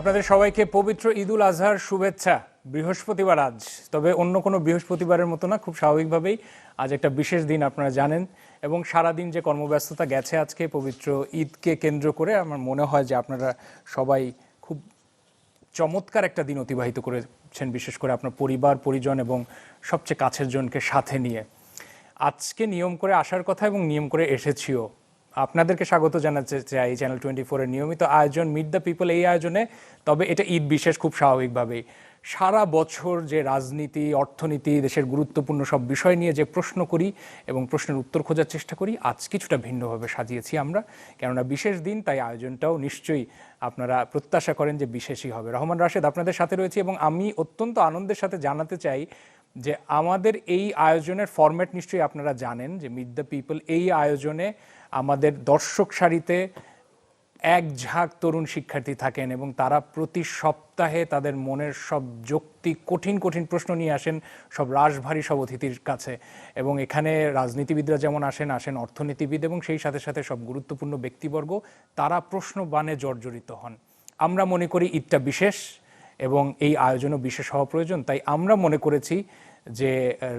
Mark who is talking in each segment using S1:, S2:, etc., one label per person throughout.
S1: আপনাদের সবাইকে পবিত্র ঈদুল আজহার শুভেচ্ছা। বৃহস্পতিবার আজ, তবে অন্য কোনো বৃহস্পতিবারের মতো না, খুব স্বাভাবিকভাবেই আজ একটা বিশেষ দিন আপনারা জানেন। এবং সারাদিন যে কর্মব্যস্ততা গেছে আজকে পবিত্র ঈদকে কেন্দ্র করে, আমার মনে হয় যে আপনারা সবাই খুব চমৎকার একটা দিন অতিবাহিত করেছেন, বিশেষ করে আপনার পরিবার পরিজন এবং সবচেয়ে কাছের জনকে সাথে নিয়ে। আজকে নিয়ম করে আসার কথা এবং নিয়ম করে এসেছিও। আপনাদেরকে স্বাগত জানাতে চাই চ্যানেল 24-এর নিয়মিত আয়োজন মিট দ্য পিপল, এই আয়োজনে। তবে এটা ঈদ বিশেষ খুব স্বাভাবিকভাবেই। সারা বছর যে রাজনীতি, অর্থনীতি, দেশের গুরুত্বপূর্ণ সব বিষয় নিয়ে যে প্রশ্ন করি এবং প্রশ্নের উত্তর খোঁজার চেষ্টা করি, আজ কিছুটা ভিন্নভাবে সাজিয়েছি আমরা। কেননা বিশেষ দিন, তাই আয়োজনটাও নিশ্চয়ই আপনারা প্রত্যাশা করেন যে বিশেষই হবে। রহমান রাশেদ আপনাদের সাথে রয়েছে এবং আমি অত্যন্ত আনন্দের সাথে জানাতে চাই যে আমাদের এই আয়োজনের ফরম্যাট নিশ্চয়ই আপনারা জানেন যে মিট দ্য পিপল এই আয়োজনে আমাদের দর্শক সারিতে এক ঝাঁক তরুণ শিক্ষার্থী থাকেন এবং তারা প্রতি সপ্তাহে তাদের মনের সব যৌক্তিক কঠিন কঠিন প্রশ্ন নিয়ে আসেন সব রাশভারী সব অতিথির কাছে। এবং এখানে রাজনীতিবিদরা যেমন আসেন অর্থনীতিবিদ এবং সেই সাথে সাথে সব গুরুত্বপূর্ণ ব্যক্তিবর্গ, তারা প্রশ্ন বাণে জর্জরিত হন। আমরা মনে করি ঈদটা বিশেষ এবং এই আয়োজনও বিশেষ হওয়া প্রয়োজন। তাই আমরা মনে করেছি যে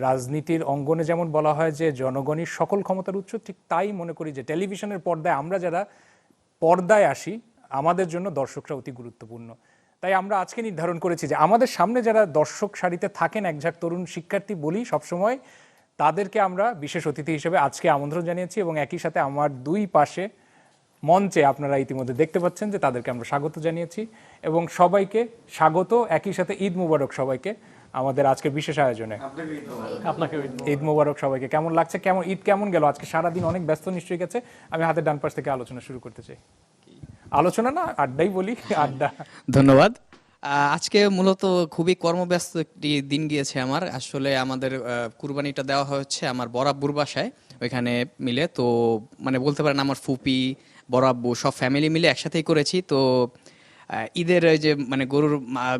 S1: রাজনীতির অঙ্গনে যেমন বলা হয় যে জনগণই সকল ক্ষমতার উৎস, ঠিক তাই মনে করি যে টেলিভিশনের পর্দায় আমরা যারা পর্দায় আসি, আমাদের জন্য দর্শকরা অতি গুরুত্বপূর্ণ। তাই আমরা আজকে নির্ধারণ করেছি যে আমাদের সামনে যারা দর্শক সারিতে থাকেন এক ঝাঁক তরুণ শিক্ষার্থী বলি সবসময়, তাদেরকে আমরা বিশেষ অতিথি হিসেবে আজকে আমন্ত্রণ জানিয়েছি। এবং একই সাথে আমার দুই পাশে মঞ্চে আপনারা ইতিমধ্যে দেখতে পাচ্ছেন যে তাদেরকে আমরা স্বাগত জানিয়েছি এবং সবাইকে স্বাগত, একই সাথে ঈদ মুবারক সবাইকে আমাদের আজকের বিশেষ আয়োজনে। আপনাকে ঈদ মুবারক সবাইকে। কেমন লাগছে, কেমন ঈদ কেমন গেল? আজকে সারাদিন অনেক ব্যস্ত নিশ্চয়ই গেছে। আমি হাতের ডান পাশ থেকে আলোচনা শুরু করতে চাই। আলোচনা না, আড্ডাই বলি, আড্ডা।
S2: ধন্যবাদ। আজকে মূলত খুবই কর্মব্যস্ত একটি দিন গিয়েছে আমার। আসলে আমাদের কুরবানিটা দেওয়া হচ্ছে আমার বড় আব্বুর বাসায়, ওইখানে মিলে। তো মানে বলতে পারেন আমার ফুপি, বড় আব্বু সব ফ্যামিলি মিলে একসাথেই করেছি। তো ঈদের ওই যে মানে গরুর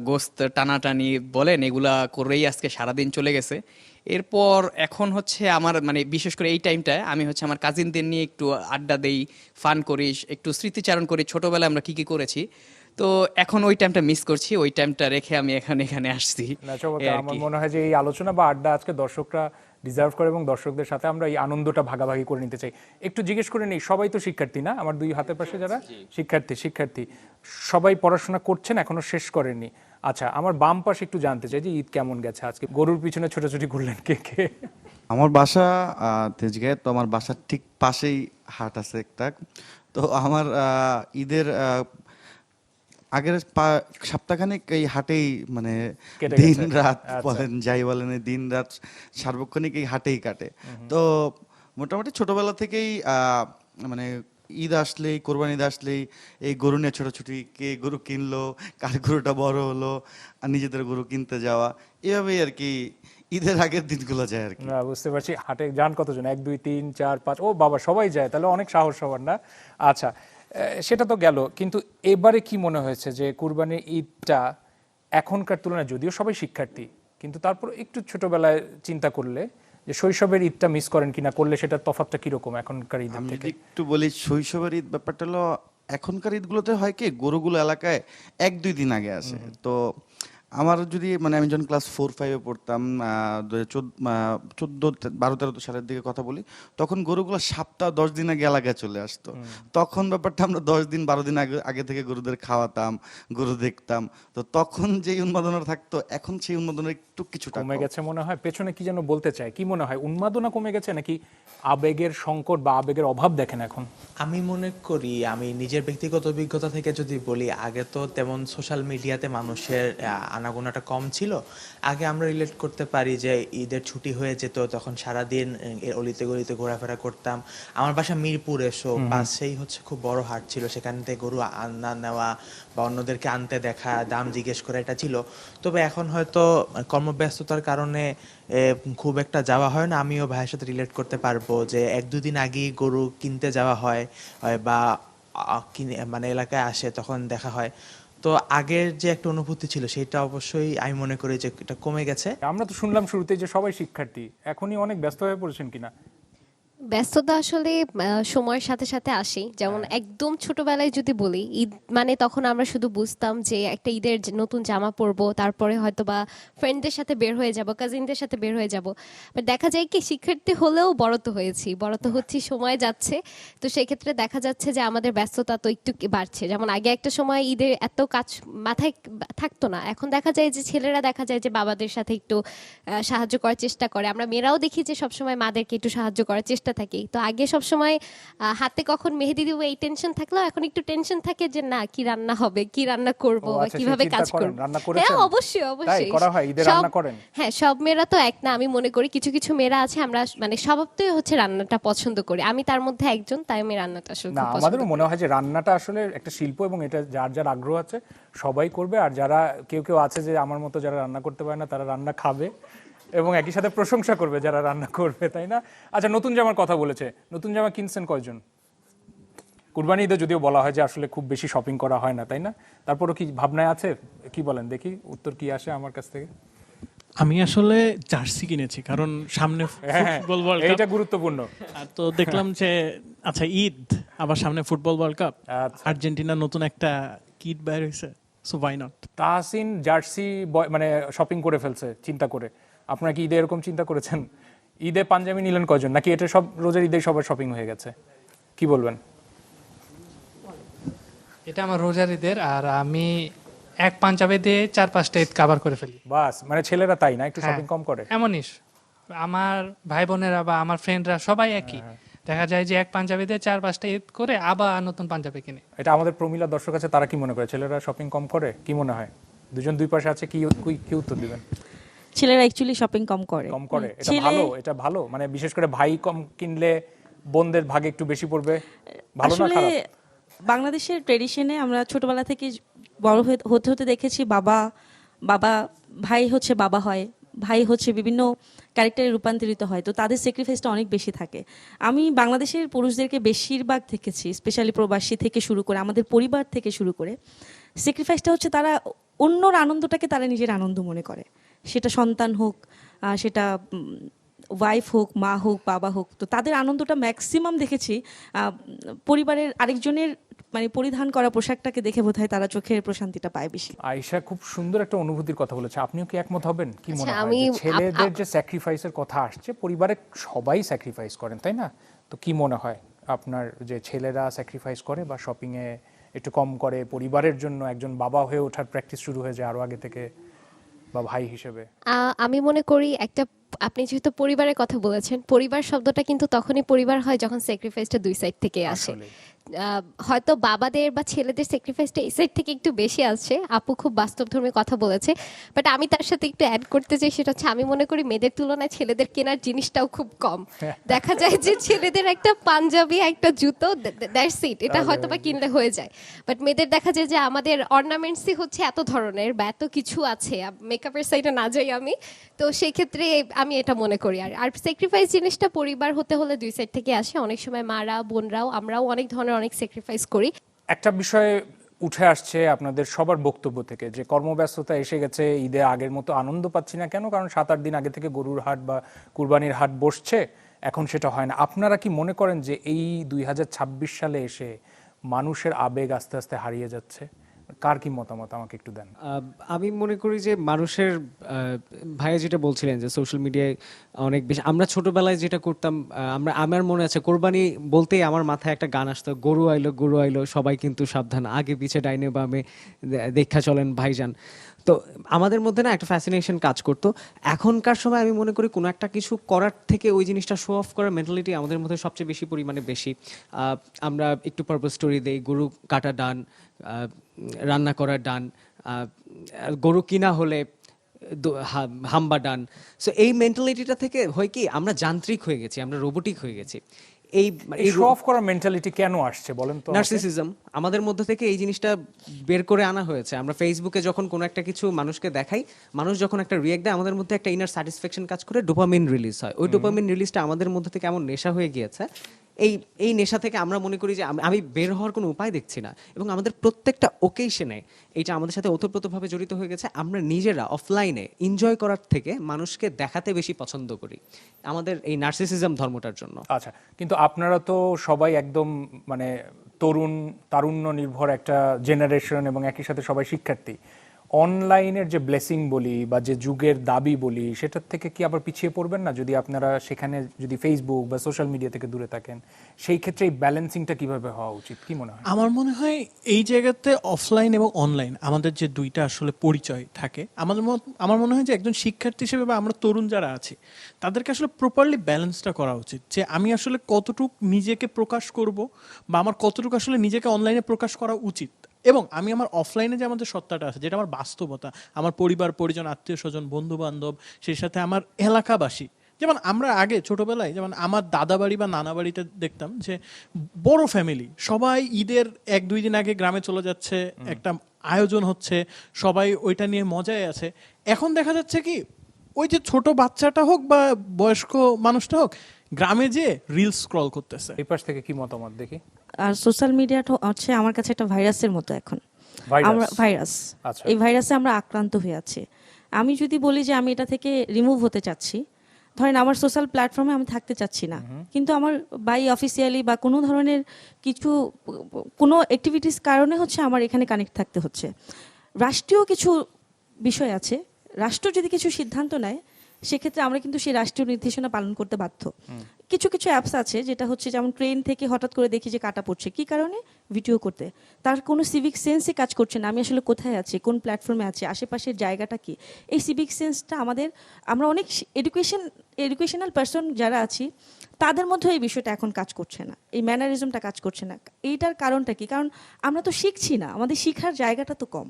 S2: গোস্ত টানাটানি বলেন, এগুলা করেই আজকে সারাদিন চলে গেছে। এরপর এখন হচ্ছে আমার মানে বিশেষ করে এই টাইমটায় আমি হচ্ছে আমার কাজিনদের নিয়ে একটু আড্ডা দেই, ফান করি, একটু স্মৃতিচারণ করি ছোটবেলায় আমরা কি কি করেছি। তো এখন ওই টাইমটা মিস করছি, ওই টাইমটা রেখে আমি এখানে আসছি।
S1: আমার মনে হয় যে এই আলোচনা বা আড্ডা আজকে দর্শকরা ডিজার্ভ করে এবং দর্শকদের সাথে আমরা এই আনন্দটা ভাগাভাগি করে নিতে চাই। একটু জিজ্ঞেস করে নেই, সবাই তো শিক্ষার্থী না? আমার দুই হাতের পাশে যারা শিক্ষার্থী সবাই পড়াশোনা করছেন, এখনো শেষ করেননি। আচ্ছা, আমার বাম পাশে একটু জানতে চাই যে ঈদ কেমন গেছে আজকে? গরুর পিছনে ছোটাছুটি ঘুরলেন কে কে?
S3: আমার বাসা তেজগাঁয়ে, তো আমার বাসার ঠিক পাশেই হাট আছে একটা। তো আমার ঈদের আগের সপ্তাহখানেক এই হাটেই মানে দিন রাত বলেন যাই বলেন, এই দিন রাত সার্বক্ষণিক এই হাটেই কাটে। তো মোটামুটি ছোটবেলা থেকেই মানে ঈদ আসলেই, কোরবানি ঈদ আসলেই এই গরু নিয়ে ছোটাছুটি, কে গরু কিনলো, কার গরুটা বড় হলো, আর নিজেদের গরু কিনতে যাওয়া, এভাবেই আর কি ঈদের আগের দিনগুলো যায় আর কি।
S1: না, বুঝতে পারছি। হাটে যান কতজন? 1 2 3 4 5? ও বাবা, সবাই যায়, তাহলে অনেক সাহস সবার না? আচ্ছা, সেটা তো গেল, কিন্তু এবারে কি মনে হয়েছে যে কুরবানির ঈদটা এখনকার তুলনায়, যদিও সবাই শিক্ষার্থী, কিন্তু তারপর একটু ছোটবেলায় চিন্তা করলে যে শৈশবের ঈদটা মিস করেন কিনা, করলে সেটা তফাৎটা কিরকম এখনকার ঈদের
S3: আমি
S1: থেকে?
S3: যদি একটু বলি, শৈশবের ঈদ ব্যাপারটা হলো এখনকার ঈদগুলোতে হয় কি, গরুগুলো এলাকায় 1-2 দিন আগে আসে। তো আমার যদি মানে আমি যখন ক্লাস 4-5-এ পড়তাম, 2014-12-13 সালের দিকে কথা বলি, তখন গরুগুলো সপ্তাহ 10 দিন আগে এলাকায় চলে আসতো। তখন ব্যাপারটা আমরা 10 দিন 12 দিন আগে আগে থেকে গরুদের খাওয়াতাম, গরু দেখতাম। তো তখন যেই উন্মাদনা থাকতো, এখন সেই উন্মাদনা একটু কিছুটা
S1: কমে গেছে মনে হয়। পেছনে কি যেন বলতে চায়, কি মনে হয়? উন্মাদনা কমে গেছে নাকি আবেগের সংকট বা আবেগের অভাব দেখেন এখন?
S4: আমি মনে করি, আমি নিজের ব্যক্তিগত অভিজ্ঞতা থেকে যদি বলি, আগে তো তেমন সোশ্যাল মিডিয়াতে মানুষের আনাগোনাটা কম ছিল। আগে আমরা রিলেট করতে পারি যে ঈদের ছুটি হয়ে যেত, তখন সারাদিন অলিতে গলিতে ঘোরাফেরা করতাম। আমার বাসা মিরপুরে, সো পাশেই হচ্ছে খুব বড় হাট ছিল, সেখান থেকে গরু আনা নেওয়া বা অন্যদেরকে আনতে দেখা, দাম জিজ্ঞেস করে, এটা ছিল। তবে এখন হয়তো কর্মব্যস্ততার কারণে খুব একটা যাওয়া হয় না। আমিও ভাইয়ের সাথে রিলেট করতে পারবো যে 1-2 দিন আগেই গরু কিনতে যাওয়া হয় বা কিনে মানে এলাকায় আসে, তখন দেখা হয়। তো আগের যে একটা অনুভূতি ছিল, সেটা অবশ্যই আমি মনে করি যে এটা কমে গেছে।
S1: আমরা তো শুনলাম শুরুতে যে সবাই শিক্ষার্থী, এখনই অনেক ব্যস্ত হয়ে পড়েছেন কিনা?
S5: ব্যস্ততা আসলে সময়ের সাথে সাথে আসে, যেমন একদম ছোটবেলায় যদি বলি ঈদ মানে তখন আমরা শুধু বুঝতাম যে একটা ঈদের নতুন জামা পরবো, তারপরে হয়তো বা ফ্রেন্ডদের সাথে বের হয়ে যাব, কাজিনদের সাথে বের হয়ে যাব। বাট দেখা যায় কি শিক্ষার্থী হলেও বড় তো হয়েছি, বড় তো হচ্ছি, সময় যাচ্ছে। তো সেই ক্ষেত্রে দেখা যাচ্ছে যে আমাদের ব্যস্ততা তো একটু বাড়ছে। যেমন আগে একটা সময় ঈদের এত কাজ মাথায় থাকতো না, এখন দেখা যায় যে ছেলেরা দেখা যায় যে বাবাদের সাথে একটু সাহায্য করার চেষ্টা করে। আমরা মেয়েরাও দেখি যে সবসময় মাদেরকে একটু সাহায্য করার চেষ্টা থাকি। তো আগে সবসময় হাতে কখন মেহেদি দিব এই টেনশন থাকলেও এখন একটু টেনশন থাকে যে না কি রান্না হবে, কি রান্না করব
S1: ও
S5: বা
S1: আচ্ছা, সেই
S5: কিভাবে
S1: চিন্তা
S5: কাজ
S1: করেন,
S5: করব।
S1: রান্না
S5: হ্যাঁ
S1: করেছেন?
S5: অবশ্যই
S1: তাই
S5: অবশ্যই
S1: করা হয়, ঈদে
S5: সব,
S1: রান্না করেন?
S5: হ্যাঁ সব মেয়েরা তো এক না, আমি মনে করি কিছু কিছু মেয়েরা আছে আমরা মানে স্বভাবতই হচ্ছে রান্নাটা পছন্দ করি, আমি তার মধ্যে একজন, তাই আমি রান্নাটা আসলে
S1: না,
S5: খুব পছন্দ
S1: আমাদেরও
S5: করি।
S1: মনে হয় যে রান্নাটা আসলে একটা শিল্প এবং এটা যার যার আগ্রহ আছে সবাই করবে। আর যারা কেউ কেউ আছে যে আমার মতো যারা রান্না করতে পারে না তারা রান্না খাবে এবং একই সাথে প্রশংসা করবে যারা রান্না করবে, তাই না? আচ্ছা, নতুন জামার কথা বলেছে, নতুন জামা কিনছেন কয়জন? কুরবানি ঈদে যদিও বলা হয় যে আসলে খুব বেশি শপিং করা হয় না, তাই না? তারপরও কি ভাবনায় আছে? কি বলেন, দেখি উত্তর কি আসে আমার কাছ থেকে।
S6: আমি আসলে জার্সি কিনেছি কারণ সামনে
S1: হ্যাঁ,
S6: ফুটবল ওয়ার্ল্ড
S1: এইটা
S6: কাপ,
S1: গুরুত্বপূর্ণ।
S6: তো দেখলাম যে আচ্ছা ঈদ আবার সামনে ফুটবল ওয়ার্ল্ড কাপ,
S1: আচ্ছা।
S6: আর্জেন্টিনার নতুন একটা কিট বের হয়েছে, so why not.
S1: Tahsin jersey মানে শপিং করে ফেলছে চিন্তা করে। আপনারা কি ঈদে এরকম চিন্তা করেছেন? ঈদে পাঞ্জাবি নিলেন কয়জন, নাকি এটা সব রোজার ঈদে সবার শপিং হয়ে গেছে? কি বলবেন?
S7: এটা আমার রোজার ঈদের, আর আমি এক পাঞ্জাবি দিয়ে 4-5টা ঈদ কাভার করে ফেলি।
S1: বাস, মানে ছেলেরা তাই না, একটু
S7: হ্যাঁ,
S1: শপিং কম করে?
S7: এমনই আমার ভাই বোনেরা বা আমার ফ্রেন্ডরা সবাই একই, দেখা যায় যে এক পাঞ্জাবি দিয়ে 4-5টা ঈদ করে আবার নতুন পাঞ্জাবি কিনে।
S1: এটা আমাদের প্রমিলা দর্শক আছে, তারা কি মনে করে ছেলেরা শপিং কম করে? কি মনে হয়? দুজন দুই পাশে আছে, কি উত্তর দিবেন?
S8: ছেলেরা অ্যাকচুয়ালি শপিং কম করে।
S1: কম করে, এটা ভালো? এটা ভালো, মানে বিশেষ করে ভাই কম কিনলে বোনদের ভাগে একটু বেশি পড়বে, ভালো না
S8: আসলে
S1: খারাপ?
S8: বাংলাদেশের ট্রেডিশনে আমরা ছোটবেলা থেকে বড় হতে হতে দেখেছি বাবা বাবা ভাই হচ্ছে বাবা হয়, ভাই হচ্ছে বিভিন্ন ক্যারেক্টারে রূপান্তরিত হয়, তো তাদের স্যাক্রিফাইসটা অনেক বেশি থাকে। আমি বাংলাদেশের পুরুষদেরকে বেশিরভাগ দেখেছি, স্পেশালি প্রবাসী থেকে শুরু করে আমাদের পরিবার থেকে শুরু করে, স্যাক্রিফাইসটা হচ্ছে তারা অন্যর আনন্দটাকে তারা নিজের আনন্দ মনে করে, সেটা সন্তান হোক, সেটা ওয়াইফ হোক, মা হোক, বাবা হোক, তো তাদের আনন্দটা ম্যাক্সিমাম দেখেছি পরিবারের আরেকজনের মানে পরিধান করা পোশাকটাকে দেখে বোধহয় তারা চোখের প্রশান্তিটা পায় বেশি।
S1: আয়েশা খুব সুন্দর একটা অনুভূতির কথা বলেছে, আপনিও কি একমত হবেন? কি মনে
S5: আচ্ছা,
S1: হয়
S5: আমি
S1: যে ছেলেদের যে স্যাক্রিফাইসের কথা আসছে, পরিবারে সবাই স্যাক্রিফাইস করেন, তাই না? তো কি মনে হয় আপনার যে ছেলেরা স্যাক্রিফাইস করে বা শপিং এ একটু কম করে, পরিবারের জন্য একজন বাবা হয়ে ওঠার প্র্যাকটিস শুরু হয়ে যায় আরো আগে থেকে, বা ভাই হিসেবে?
S5: আমি মনে করি একটা, আপনি যেহেতু পরিবারের কথা বলেছেন, পরিবার শব্দটা কিন্তু তখনই পরিবার হয় যখন স্যাক্রিফাইসটা দুই সাইড থেকে আসে।
S1: আসলে
S5: হয়তো বাবাদের বা ছেলেদের স্যাক্রিফাইসটা এই সাইড থেকে একটু বেশি আসছে। আপু খুব বাস্তবধর্মী কথা বলেছে, বাট আমি তার সাথে একটু অ্যাড করতে চাই, সেটা হচ্ছে আমি মনে করি মেয়েদের তুলনায় ছেলেদের কেনার জিনিসটাও খুব কম। দেখা যায় যে ছেলেদের একটা পাঞ্জাবি, একটা জুতো, দ্যাটস ইট, এটা হয়তো বা কিনলে হয়ে যায়। বাট মেয়েদের দেখা যায় যে আমাদের অর্নামেন্টসই হচ্ছে এত ধরনের বা এত কিছু আছে, মেকআপের সাইডে না যাই আমি, তো সেই ক্ষেত্রে আমি এটা মনে করি। আর স্যাক্রিফাইস জিনিসটা পরিবার হতে হলে দুই সাইড থেকে আসে। অনেক সময় মারা, বোনরাও, আমরাও অনেক ধরনের অনেক স্যাক্রিফাইস করি।
S1: একটা বিষয়ে উঠে আসছে আপনাদের সবার বক্তব্য থেকে যে কর্মব্যস্ততা এসে গেছে, ঈদে আগের মতো আনন্দ পাচ্ছি না। কেন? কারণ 7-8 দিন আগে থেকে গরুর হাট বা কুরবানির হাট বসছে, এখন সেটা হয় না। আপনারা কি মনে করেন যে এই 2026 সালে এসে মানুষের আবেগ আস্তে আস্তে হারিয়ে যাচ্ছে? কার কি মতামত আমাকে একটু দেন।
S9: আমি মনে করি যে মানুষের ভাইয়া যেটা বলছিলেন যে সোশ্যাল মিডিয়ায় অনেক বেশি, আমরা ছোটবেলায় যেটা করতাম, আমার মনে আছে কোরবানি বলতেই আমার মাথায় একটা গান আসতো, গরু আইলো সবাই কিন্তু সাবধান, আগে পিছে ডাইনে বামে দেখা চলেন ভাইজান। তো আমাদের মধ্যে না একটা ফ্যাসিনেশন কাজ করতো। এখনকার সময় আমি মনে করি কোনো একটা কিছু করার থেকে ওই জিনিসটা শো অফ করার মেন্টালিটি আমাদের মধ্যে সবচেয়ে বেশি পরিমাণে বেশি। আমরা একটু পরপর স্টোরি দেই, গরু কাটা ডান, রান্না করার ডান, গরু কিনা হলে হাম্বা ডান। সো এই মেন্টালিটিটা থেকে হয় কি আমরা যান্ত্রিক হয়ে গেছি, আমরা রোবোটিক হয়ে গেছি। এই
S1: শো অফ করার মেন্টালিটি কেন আসছে বলেন তো?
S9: নার্সিসিজম আমাদের মধ্যে থেকে এই জিনিসটা বের করে আনা হয়েছে। আমরা ফেসবুকে যখন কোনো একটা কিছু মানুষকে দেখাই, মানুষ যখন একটা রিয়েক্ট দেয়, আমাদের মধ্যে একটা ইনার স্যাটিসফ্যাকশন কাজ করে, ডোপামিন রিলিজ হয়। ওই ডোপামিন রিলিজটা আমাদের মধ্যে থেকে এমন নেশা হয়ে গিয়েছে, এই এই নেশা থেকে আমরা মনে করি যে আমি বের হওয়ার কোনো উপায় দেখছি না, এবং আমাদের প্রত্যেকটা ওকেশনে এইটা আমাদের সাথে ওতপ্রোতভাবে জড়িত হয়ে গেছে। আমরা নিজেরা অফলাইনে এনজয় করার থেকে মানুষকে দেখাতে বেশি পছন্দ করি, আমাদের এই নার্সিসিজম ধর্মটার জন্য।
S1: আচ্ছা, কিন্তু আপনারা তো সবাই একদম মানে তারুণ্য নির্ভর একটা জেনারেশন এবং একই সাথে সবাই শিক্ষার্থী। অনলাইনের যে ব্লেসিং বলি বা যে যুগের দাবি বলি, সেটার থেকে কি আবার পিছিয়ে পড়বেন না যদি আপনারা সেখানে যদি ফেসবুক বা সোশ্যাল মিডিয়া থেকে দূরে থাকেন? সেই ক্ষেত্রে এই ব্যালেন্সিংটা কিভাবে হওয়া উচিত, কি মনে হয়?
S6: আমার মনে হয় এই জায়গাতে অফলাইন এবং অনলাইন আমাদের যে দুইটা আসলে পরিচয় থাকে, আমার মনে হয় যে একজন শিক্ষার্থী হিসেবে বা আমরা তরুণ যারা আছি তাদেরকে আসলে প্রপারলি ব্যালেন্সটা করা উচিত, যে আমি আসলে কতটুকু নিজেকে প্রকাশ করব বা আমার কতটুকু আসলে নিজেকে অনলাইনে প্রকাশ করা উচিত, এবং আমি আমার অফলাইনে যে আমাদের সত্তাটা আছে, যেটা আমার বাস্তবতা, আমার পরিবার পরিজন, আত্মীয় স্বজন, বন্ধু বান্ধব, সেই সাথে আমার এলাকাবাসী। যেমন আমরা আগে ছোটবেলায় যেমন আমার দাদা বাড়ি বা নানা বাড়িতে দেখতাম যে বড় ফ্যামিলি সবাই ঈদের 1-2 দিন আগে গ্রামে চলে যাচ্ছে, একটা আয়োজন হচ্ছে, সবাই ওইটা নিয়ে মজায় আছে। এখন দেখা যাচ্ছে কি ওই যে ছোট বাচ্চাটা হোক বা বয়স্ক মানুষটা হোক, গ্রামে যে রিলস স্ক্রল করতেছে।
S1: এই পাশ থেকে কি মতামত দেখি?
S8: আর সোশ্যাল মিডিয়াটা হচ্ছে আমার কাছে একটা ভাইরাসের মতো এখন। আমরা ভাইরাস,
S1: আচ্ছা।
S8: এই ভাইরাসে আমরা আক্রান্ত হয়ে আছি। আমি যদি বলি যে আমি এটা থেকে রিমুভ হতে চাচ্ছি, ধরেন আমার সোশ্যাল প্ল্যাটফর্মে আমি থাকতে চাচ্ছি না, কিন্তু আমার বাই অফিসিয়ালি বা কোনো ধরনের কোনো অ্যাক্টিভিটিস কারণে হচ্ছে আমার এখানে কানেক্ট থাকতে হচ্ছে। রাষ্ট্রীয় কিছু বিষয় আছে, রাষ্ট্র যদি কিছু সিদ্ধান্ত নেয় সেক্ষেত্রে আমরা কিন্তু সেই রাষ্ট্রীয় নির্দেশনা পালন করতে বাধ্য। কিছু কিছু অ্যাপস আছে যেটা হচ্ছে যেমন ট্রেন থেকে হঠাৎ করে দেখি যে কাটা পড়ছে, কি কারণে? ভিডিও করতে। তার কোনো সিভিক সেন্সই কাজ করছে না, আমি আসলে কোথায় আছি, কোন প্ল্যাটফর্মে আছি, আশেপাশের জায়গাটা কি। এই সিভিক সেন্সটা আমরা অনেক এডুকেশনাল পার্সন যারা আছি তাদের মধ্যে এই বিষয়টা এখন কাজ করছে না, এই ম্যানারিজমটা কাজ করছে না। এইটার কারণটা কি? কারণ আমরা তো শিখছি না, আমাদের শিখার জায়গাটা তো কম।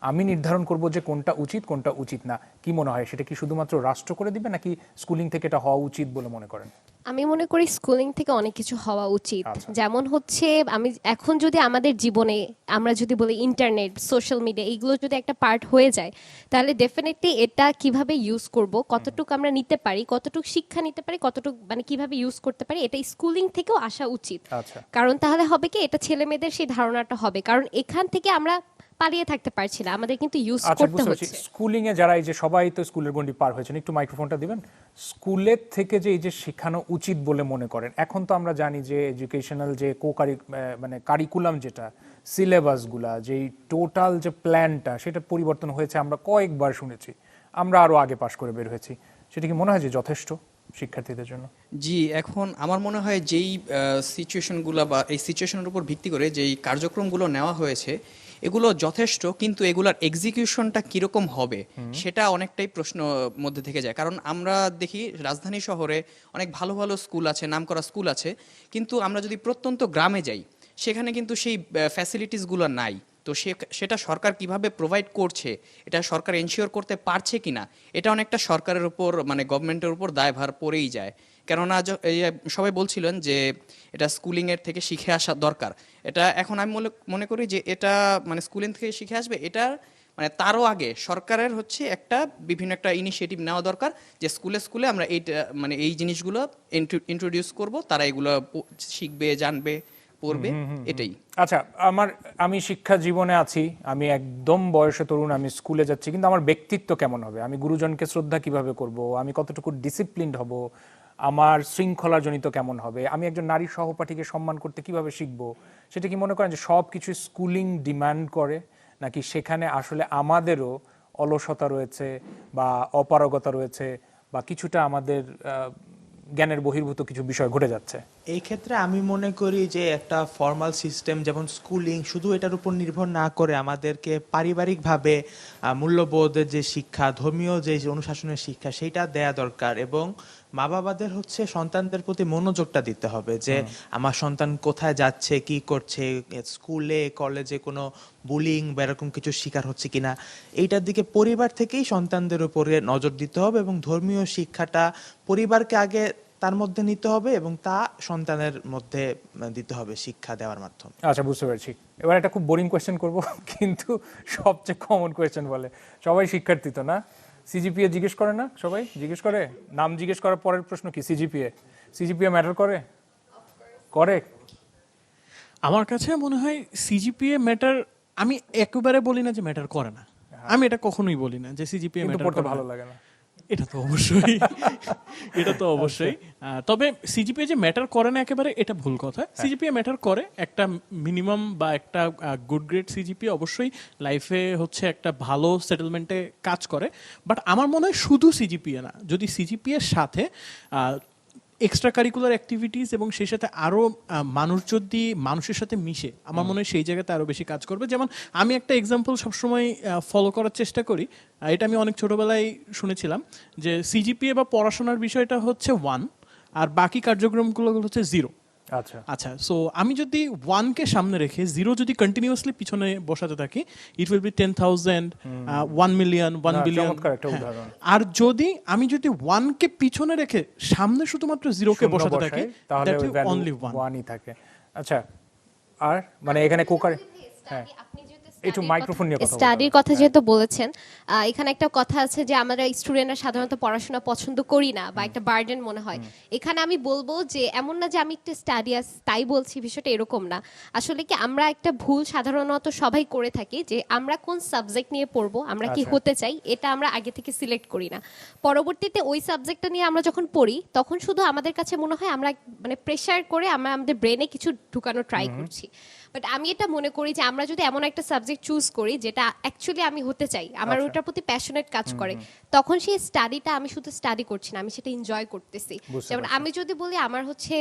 S1: আমি নির্ধারণ করব যে কোনটা উচিত কোনটা উচিত না, কি মনে হয় সেটা কি শুধুমাত্র রাষ্ট্র করে দিবে নাকি স্কুলিং থেকে এটা হওয়া উচিত বলে মনে করেন?
S5: আমি মনে করি স্কুলিং থেকে অনেক কিছু হওয়া উচিত।
S1: আচ্ছা।
S5: যেমন হচ্ছে আমি এখন যদি আমাদের জীবনে আমরা যদি বলি ইন্টারনেট, সোশ্যাল মিডিয়া এইগুলো যদি একটা পার্ট হয়ে যায়, তাহলে ডেফিনেটলি এটা কিভাবে ইউজ করব, কতটুকু আমরা নিতে পারি, কতটুকু শিক্ষা নিতে পারি, কতটুকু মানে কিভাবে ইউজ করতে পারি, এটা স্কুলিং থেকেও আসা উচিত।
S1: আচ্ছা।
S5: কারণ তাহলে হবে কি, এটা ছেলে মেয়েদের সেই ধারণাটা হবে, কারণ এখান থেকে আমরা পালিয়ে থাকতে পারছি না, আমাদের কিন্তু ইউজ
S1: আচ্ছা,
S5: করতে
S1: বুঝতে পারছি।
S5: হচ্ছে।
S1: স্কুলিং এ যারা এই যে সবাই তো স্কুলের গণ্ডি পার হয়েছেন, একটু মাইক্রোফোনটা দিবেন। স্কুলের থেকে যে এই যে শেখানো উচিত বলে মনে করেন, এখন তো আমরা জানি যে এডুকেশনাল যে মানে কারিকুলাম যেটা সিলেবাসগুলা, যেই টোটাল যে প্ল্যানটা সেটা পরিবর্তন হয়েছে, আমরা কয়েকবার শুনেছি, আমরা আরো আগে পাশ করে বের হয়েছি। সেটা কি মনে হয় যে যথেষ্ট শিক্ষার্থীদের জন্য?
S2: জি, এখন আমার মনে হয় যেই সিচুয়েশনগুলো বা এই সিচুয়েশনের উপর ভিত্তি করে যেই কার্যক্রমগুলো নেওয়া হয়েছে এগুলো যথেষ্ট, কিন্তু এগুলার এক্সিকিউশনটা কিরকম হবে সেটা অনেকটাই প্রশ্ন মধ্যে থেকে যায়। কারণ আমরা দেখি রাজধানী শহরে অনেক ভালো ভালো স্কুল আছে, নামকরা স্কুল আছে, কিন্তু আমরা যদি প্রত্যন্ত গ্রামে যাই সেখানে কিন্তু সেই ফ্যাসিলিটিসগুলো নাই। তো সেটা সরকার কিভাবে প্রোভাইড করছে, এটা সরকার এনশিওর করতে পারছে কিনা, এটা অনেকটা সরকারের উপর মানে গভর্নমেন্টের উপর দায়ভার পড়েই যায়। কেননা সবাই বলছিলেন যে এটা স্কুলিংয়ের থেকে শিখে আসা দরকার। এটা এখন আমি মনে করি যে এটা মানে স্কুলিং থেকে শিখে আসবে, এটার মানে তারও আগে সরকারের হচ্ছে বিভিন্ন একটা ইনিশিয়েটিভ নেওয়া দরকার, যে স্কুলে স্কুলে আমরা মানে এই জিনিসগুলো ইন্ট্রোডিউস করব, তারা এগুলো শিখবে, জানবে, পড়বে, এটাই।
S1: আচ্ছা, আমি শিক্ষা জীবনে আছি, আমি একদম বয়সে তরুণ, আমি স্কুলে যাচ্ছি, কিন্তু আমার ব্যক্তিত্ব কেমন হবে? আমি গুরুজনকে শ্রদ্ধা কিভাবে করব? আমি কতটুকু ডিসিপ্লিনড হব? আমার শৃঙ্খলা জনিত কেমন হবে? আমি একজন নারী সহপাঠীকে সম্মান করতে কিভাবে শিখব? সেটা কি মনে করেন যে সব কিছু স্কুলিং ডিমান্ড করে, নাকি সেখানে আসলে আমাদেরও অলসতা রয়েছে বা অপারগতা রয়েছে বা কিছুটা আমাদের জ্ঞানের বহির্ভূত কিছু বিষয় ঘটে যাচ্ছে?
S4: এই ক্ষেত্রে আমি মনে করি যে একটা ফর্মাল সিস্টেম যেমন স্কুলিং শুধু এটার উপর নির্ভর না করে আমাদেরকে পারিবারিকভাবে মূল্যবোধের যে শিক্ষা, ধর্মীয় যে অনুশাসনের শিক্ষা, সেইটা দেয়া দরকার। এবং মা বাবাদের হচ্ছে সন্তানদের প্রতি মনোযোগটা দিতে হবে যে আমার সন্তান কোথায় যাচ্ছে, কি করছে, স্কুলে কলেজে কোনো বুলিং বা এরকম কিছু শিকার হচ্ছে কিনা, এইটার দিকে পরিবার থেকেই সন্তানদের উপরে নজর দিতে হবে এবং ধর্মীয় শিক্ষাটা পরিবারকে আগে তার মধ্যে নিতে হবে এবং তা সন্তানের মধ্যে দিতে হবে শিক্ষা দেওয়ার মাধ্যমে।
S1: আচ্ছা, বুঝতে পারছি। এবার একটা খুব বোরিং কোয়েশ্চেন করব, কিন্তু সবচেয়ে কমন কোয়েশ্চেন বলে, সবাই শিক্ষার্থী তো না, সিজিপিএ জিজ্ঞেস করে না? সবাই জিজ্ঞেস করে, নাম জিজ্ঞেস করার পরের প্রশ্ন কি সিজিপিএ? সিজিপিএ ম্যাটার করে? করে?
S6: আমার কাছে মনে হয় সিজিপিএ ম্যাটার, আমি একেবারে বলি না যে ম্যাটার করে না, আমি এটা কখনোই বলি না যে সিজিপিএ
S1: কিন্তু
S6: ম্যাটার
S1: পড়তে
S6: করে
S1: ভালো
S6: না।
S1: লাগে না।
S6: এটা তো অবশ্যই এটা তো অবশ্যই তবে সিজিপিএ যে ম্যাটার করে না একেবারে এটা ভুল কথা। সিজিপিএ ম্যাটার করে, একটা মিনিমাম বা একটা গুড গ্রেড সিজিপিএ অবশ্যই লাইফে হচ্ছে একটা ভালো সেটেলমেন্টে কাজ করে। বাট আমার মনে হয় শুধু সিজিপিএ না, যদি সিজিপিএ এর সাথে এক্সট্রা কারিকুলার অ্যাক্টিভিটিস এবং সেই সাথে আরও মানুষ যদি মানুষের সাথে মিশে, আমার মনে হয় সেই জায়গাতে আরও বেশি কাজ করবে। যেমন আমি একটা এক্সাম্পল সবসময় ফলো করার চেষ্টা করি, এটা আমি অনেক ছোটোবেলায় শুনেছিলাম যে সিজিপিএ বা পড়াশোনার বিষয়টা হচ্ছে 1 আর বাকি কার্যক্রমগুলো হচ্ছে 0।
S1: আচ্ছা,
S6: আচ্ছা, সো আমি যদি 1-কে সামনে রেখে 0 যদি কন্টিনিউয়াসলি পিছনে বসাতে থাকি, ইট উইল বি 10,000, 1 মিলিয়ন, 1
S1: না,
S6: বিলিয়ন।
S1: চমৎকার একটা উদাহরণ।
S6: আর আমি যদি 1-কে পিছনে রেখে সামনে শুধুমাত্র 0-কে
S1: শূন্য
S6: বসাতে
S1: বসাই,
S6: থাকি,
S1: তাহলে
S6: দ্যাট
S1: ওই
S6: উইল
S1: ভ্যালু
S6: অনলি 1।
S1: 1ই থাকে। আচ্ছা, আর মানে এখানে কোকার, হ্যাঁ একটু মাইক্রোফোন নিয়ে কথা বলতে
S5: স্টাডির
S1: হবে।
S5: কথা যেহেতু বলেছেন, এখানে একটা কথা আছে যে আমরা স্টুডেন্টরা সাধারণত পড়াশোনা পছন্দ করি না বা একটা বার্ডেন মনে হয়। এখানে আমি বলবো যে এমন না যে আমি একটা স্টাডিয়াস তাই বলছি, বিষয়টা এরকম না। আসলে কি আমরা একটা ভুল সাধারণত সবাই করে থাকি যে আমরা কোন সাবজেক্ট নিয়ে পড়বো, আমরা কি
S1: আচ্ছা।
S5: হতে চাই, এটা আমরা আগে থেকে সিলেক্ট করি না। পরবর্তীতে ওই সাবজেক্টটা নিয়ে আমরা যখন পড়ি তখন শুধু আমাদের কাছে মনে হয় আমরা মানে প্রেশার করে আমরা আমাদের ব্রেনে কিছু ঢুকানো ট্রাই করছি। বাট আমি এটা মনে করি যে আমরা যদি এমন একটা সাবজেক্ট চুজ করি যেটা অ্যাকচুয়ালি আমি হতে চাই, আমার
S1: আচ্ছা।
S5: ওটার প্রতি প্যাশনেট কাজ করে, তখন সেই স্টাডিটা আমি শুধু স্টাডি করছি না, আমি সেটা এনজয় করতেছি।
S1: বুঝতে
S5: যেমন
S1: পারছি।
S5: আমি যদি বলি আমার হচ্ছে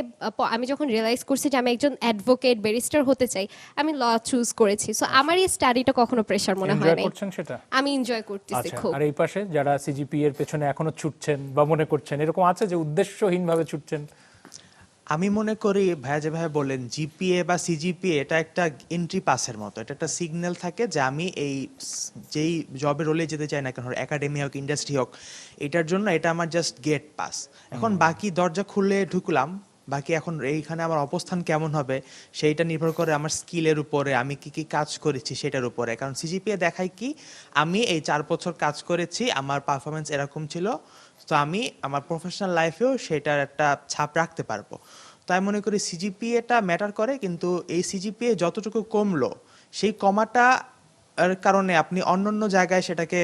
S5: আমি যখন রিয়েলাইজ করছি যে আমি একজন অ্যাডভোকেট ব্যারিস্টার হতে চাই, আমি ল চুজ করেছি। সো আমার এই স্টাডিটা কখনো প্রেশার মনে হয়
S1: এনজয়
S5: নাই,
S1: করছেন সেটা?
S5: আমি এনজয় করতেছি
S1: আচ্ছা,
S5: খুব।
S1: আর এই পাশে যারা সিজিপি এর পেছনে এখনো ছুটছেন বা মনে করছেন এরকম আছে যে উদ্দেশ্যহীনভাবে ছুটছেন?
S4: আমি মনে করি ভাইয়া যেভাবে বললেন জিপিএ বা সিজিপিএ, এটা একটা এন্ট্রি পাসের মতো, এটা একটা সিগন্যাল থাকে যে আমি যেই জবের রোলে যেতে চাই না কেন, একাডেমি হোক ইন্ডাস্ট্রি হোক, এটার জন্য এটা আমার জাস্ট গেট পাস। এখন বাকি দরজা খুলে ঢুকলাম, বাকি এখন এইখানে আমার অবস্থান কেমন হবে সেইটা নির্ভর করে আমার স্কিলের উপরে, আমি কি কি কাজ করেছি সেটার উপরে। কারণ সিজিপিএ দেখায় কি আমি এই 4 বছর কাজ করেছি, আমার পারফরমেন্স এরকম ছিল, তো আমি আমার প্রফেশনাল লাইফেও সেটার একটা ছাপ রাখতে পারবো। তাই মনে করি সিজিপিএটা ম্যাটার করে, কিন্তু এই সিজিপিএ যতটুকু কমলো সেই কমাটা এর কারণে আপনি অন্যান্য জায়গায় সেটাকে